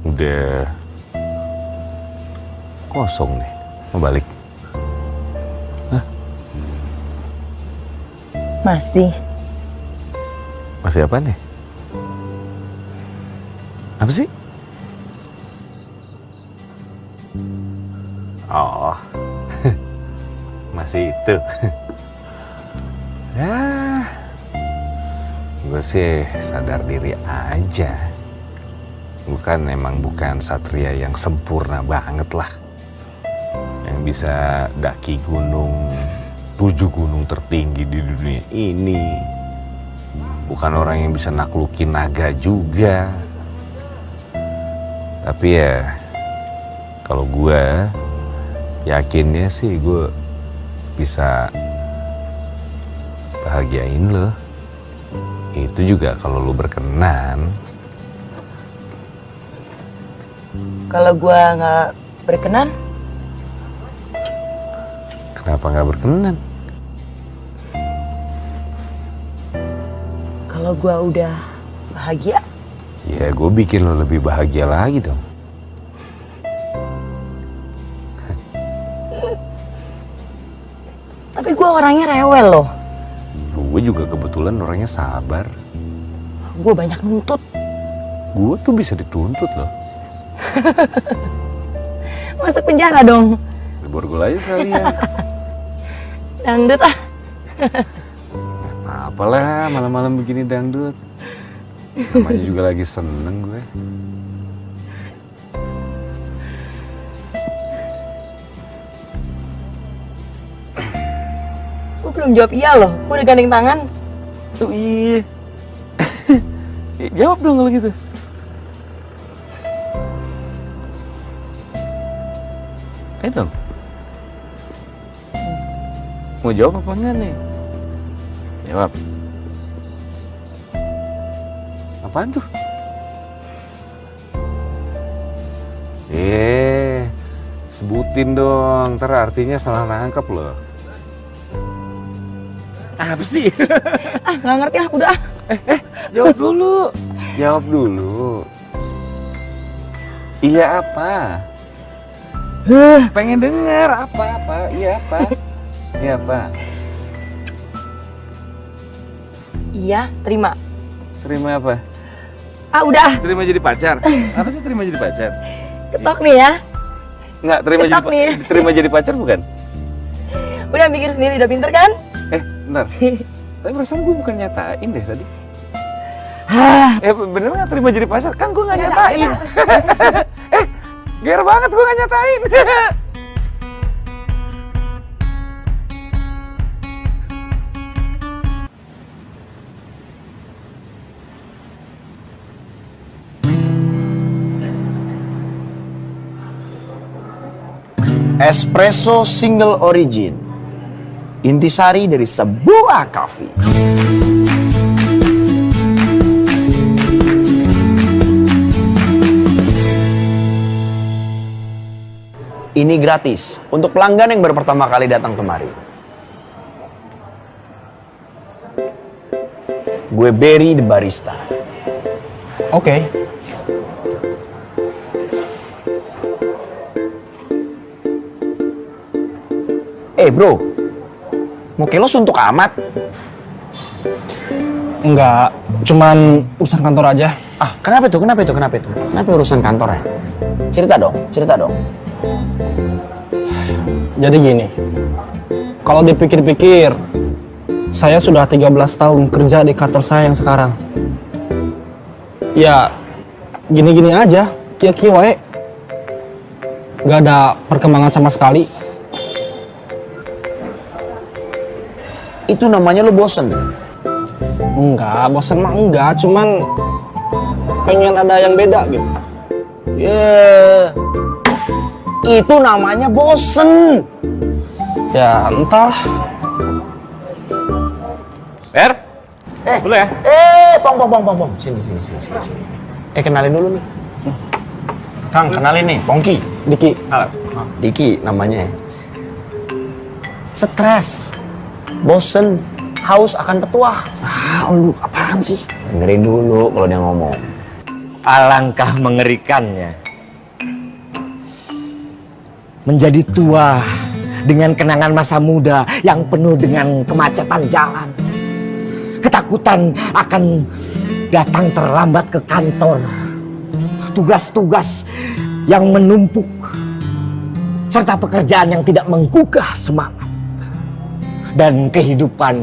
Udah kosong nih, mau balik. Hah? Masih apa nih? Apa sih? Oh, masih itu. Ya, gue sih sadar diri aja. Bukan satria yang sempurna banget lah. Yang bisa daki gunung, 7 gunung tertinggi di dunia ini. Bukan orang yang bisa naklukin naga juga. Tapi ya, kalau gue yakinnya sih gue bisa bahagiain lo. Itu juga kalau lo berkenan. Kalau gua nggak berkenan, Kenapa nggak berkenan? kalau gua udah bahagia, Ya gue bikin lo lebih bahagia lagi dong. tapi gua orangnya rewel loh. Gue juga kebetulan orangnya sabar. Gua banyak nuntut. Gue tuh bisa dituntut loh. Masuk penjara dong. Borgol aja sekalian. Dangdut ah. Apalah malam-malam begini dangdut. Namanya juga lagi seneng gue. Gue belum jawab iya loh, gue udah gandeng tangan. Tuh iya. Jawab dong kalau gitu. Ayo dong. Mau jawab apa enggak nih? Jawab. Apaan tuh? Sebutin dong, ntar artinya salah nangkep loh. Apa sih? Nggak ngerti ah, udah. Jawab dulu. Jawab dulu. Iya apa? Pengen dengar apa? Iya apa? Iya apa? Iya, terima. Terima apa? Ah, udah. Terima jadi pacar. Apa sih terima jadi pacar? Ketok nih ya. Nggak, terima jadi pacar bukan? Udah mikir sendiri, udah pinter kan? Bentar. Tapi perasaan gue bukan nyatain deh tadi. Bener nggak terima jadi pacar? Kan gue nggak nyatain. Ger banget gue nggak nyatain. Espresso single origin. Intisari dari sebuah coffee. Ini gratis untuk pelanggan yang baru pertama kali datang kemari. Gue Barry the barista. Oke. Bro, muka lo suntuk amat. Enggak, cuman urusan kantor aja. Kenapa itu? Kenapa urusan kantor ya? Cerita dong. Jadi gini, kalau dipikir-pikir, saya sudah 13 tahun kerja di kantor saya yang sekarang. Ya, gini-gini aja, kia-kia wae. Gak ada perkembangan sama sekali. Itu namanya lo bosen? Enggak, bosen mah enggak, cuman pengen ada yang beda gitu. Itu namanya bosen. Ya, entahlah. Dulu ya. Pong. Sini. Kenalin dulu nih. Kang, kenalin nih, Pongki. Diki. Halo. Diki namanya. Stres, bosen, haus akan petuah. Lu apaan sih? Dengerin dulu kalau dia ngomong. Alangkah mengerikannya. Menjadi tua dengan kenangan masa muda yang penuh dengan kemacetan jalan. Ketakutan akan datang terlambat ke kantor. Tugas-tugas yang menumpuk. Serta pekerjaan yang tidak menggugah semangat. Dan kehidupan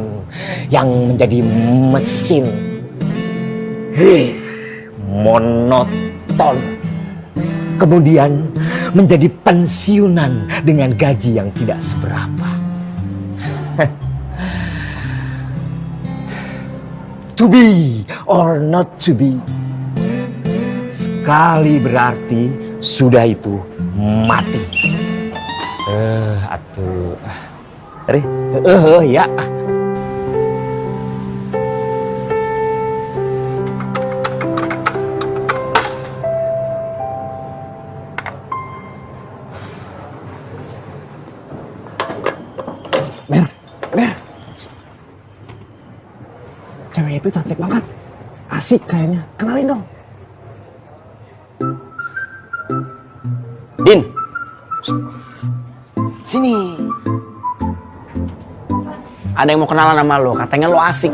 yang menjadi mesin. Monoton. Kemudian menjadi pensiunan dengan gaji yang tidak seberapa. To be or not to be. Sekali berarti sudah itu mati. Ya. Ber. Cewek itu cantik banget. Asik kayaknya. Kenalin dong. Din. Sini. Ada yang mau kenalan sama lo, katanya lo asik.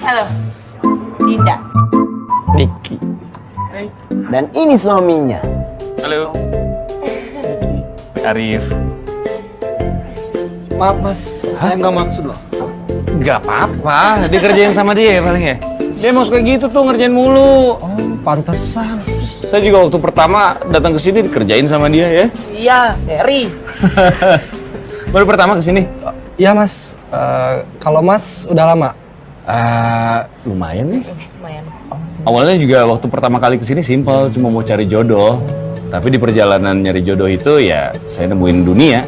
Halo, Dinda. Diki. Dan ini suaminya. Halo. Arif. Maaf mas, saya nggak maksud loh. Gak apa-apa, dikerjain sama dia paling ya. Dia mau kayak gitu tuh ngerjain mulu. Pantesan. Saya juga waktu pertama datang ke sini dikerjain sama dia ya. Iya, Harry. Baru pertama kesini? Iya mas, kalau mas udah lama? Lumayan nih. Lumayan. Awalnya juga waktu pertama kali kesini simpel, cuma mau cari jodoh. Tapi di perjalanan nyari jodoh itu ya saya nemuin dunia.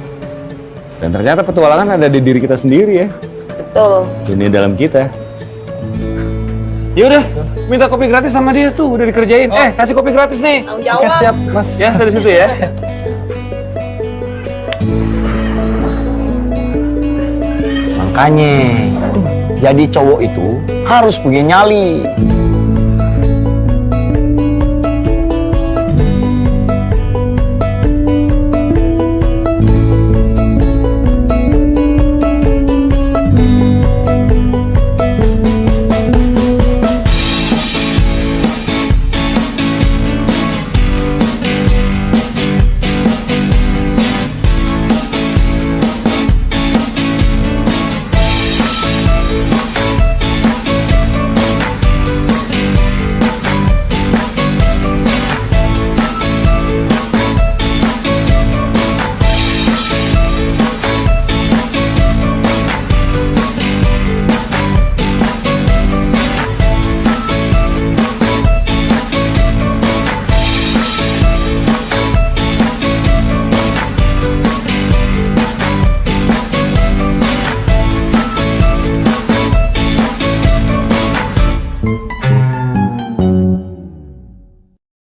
Dan ternyata petualangan ada di diri kita sendiri ya. Betul. Dunia dalam kita. Ya udah, minta kopi gratis sama dia tuh, udah dikerjain. Kasih kopi gratis nih. Tanggung jawab. Oke siap mas. Ya, saya di situ ya. Makanya, jadi cowok itu harus punya nyali.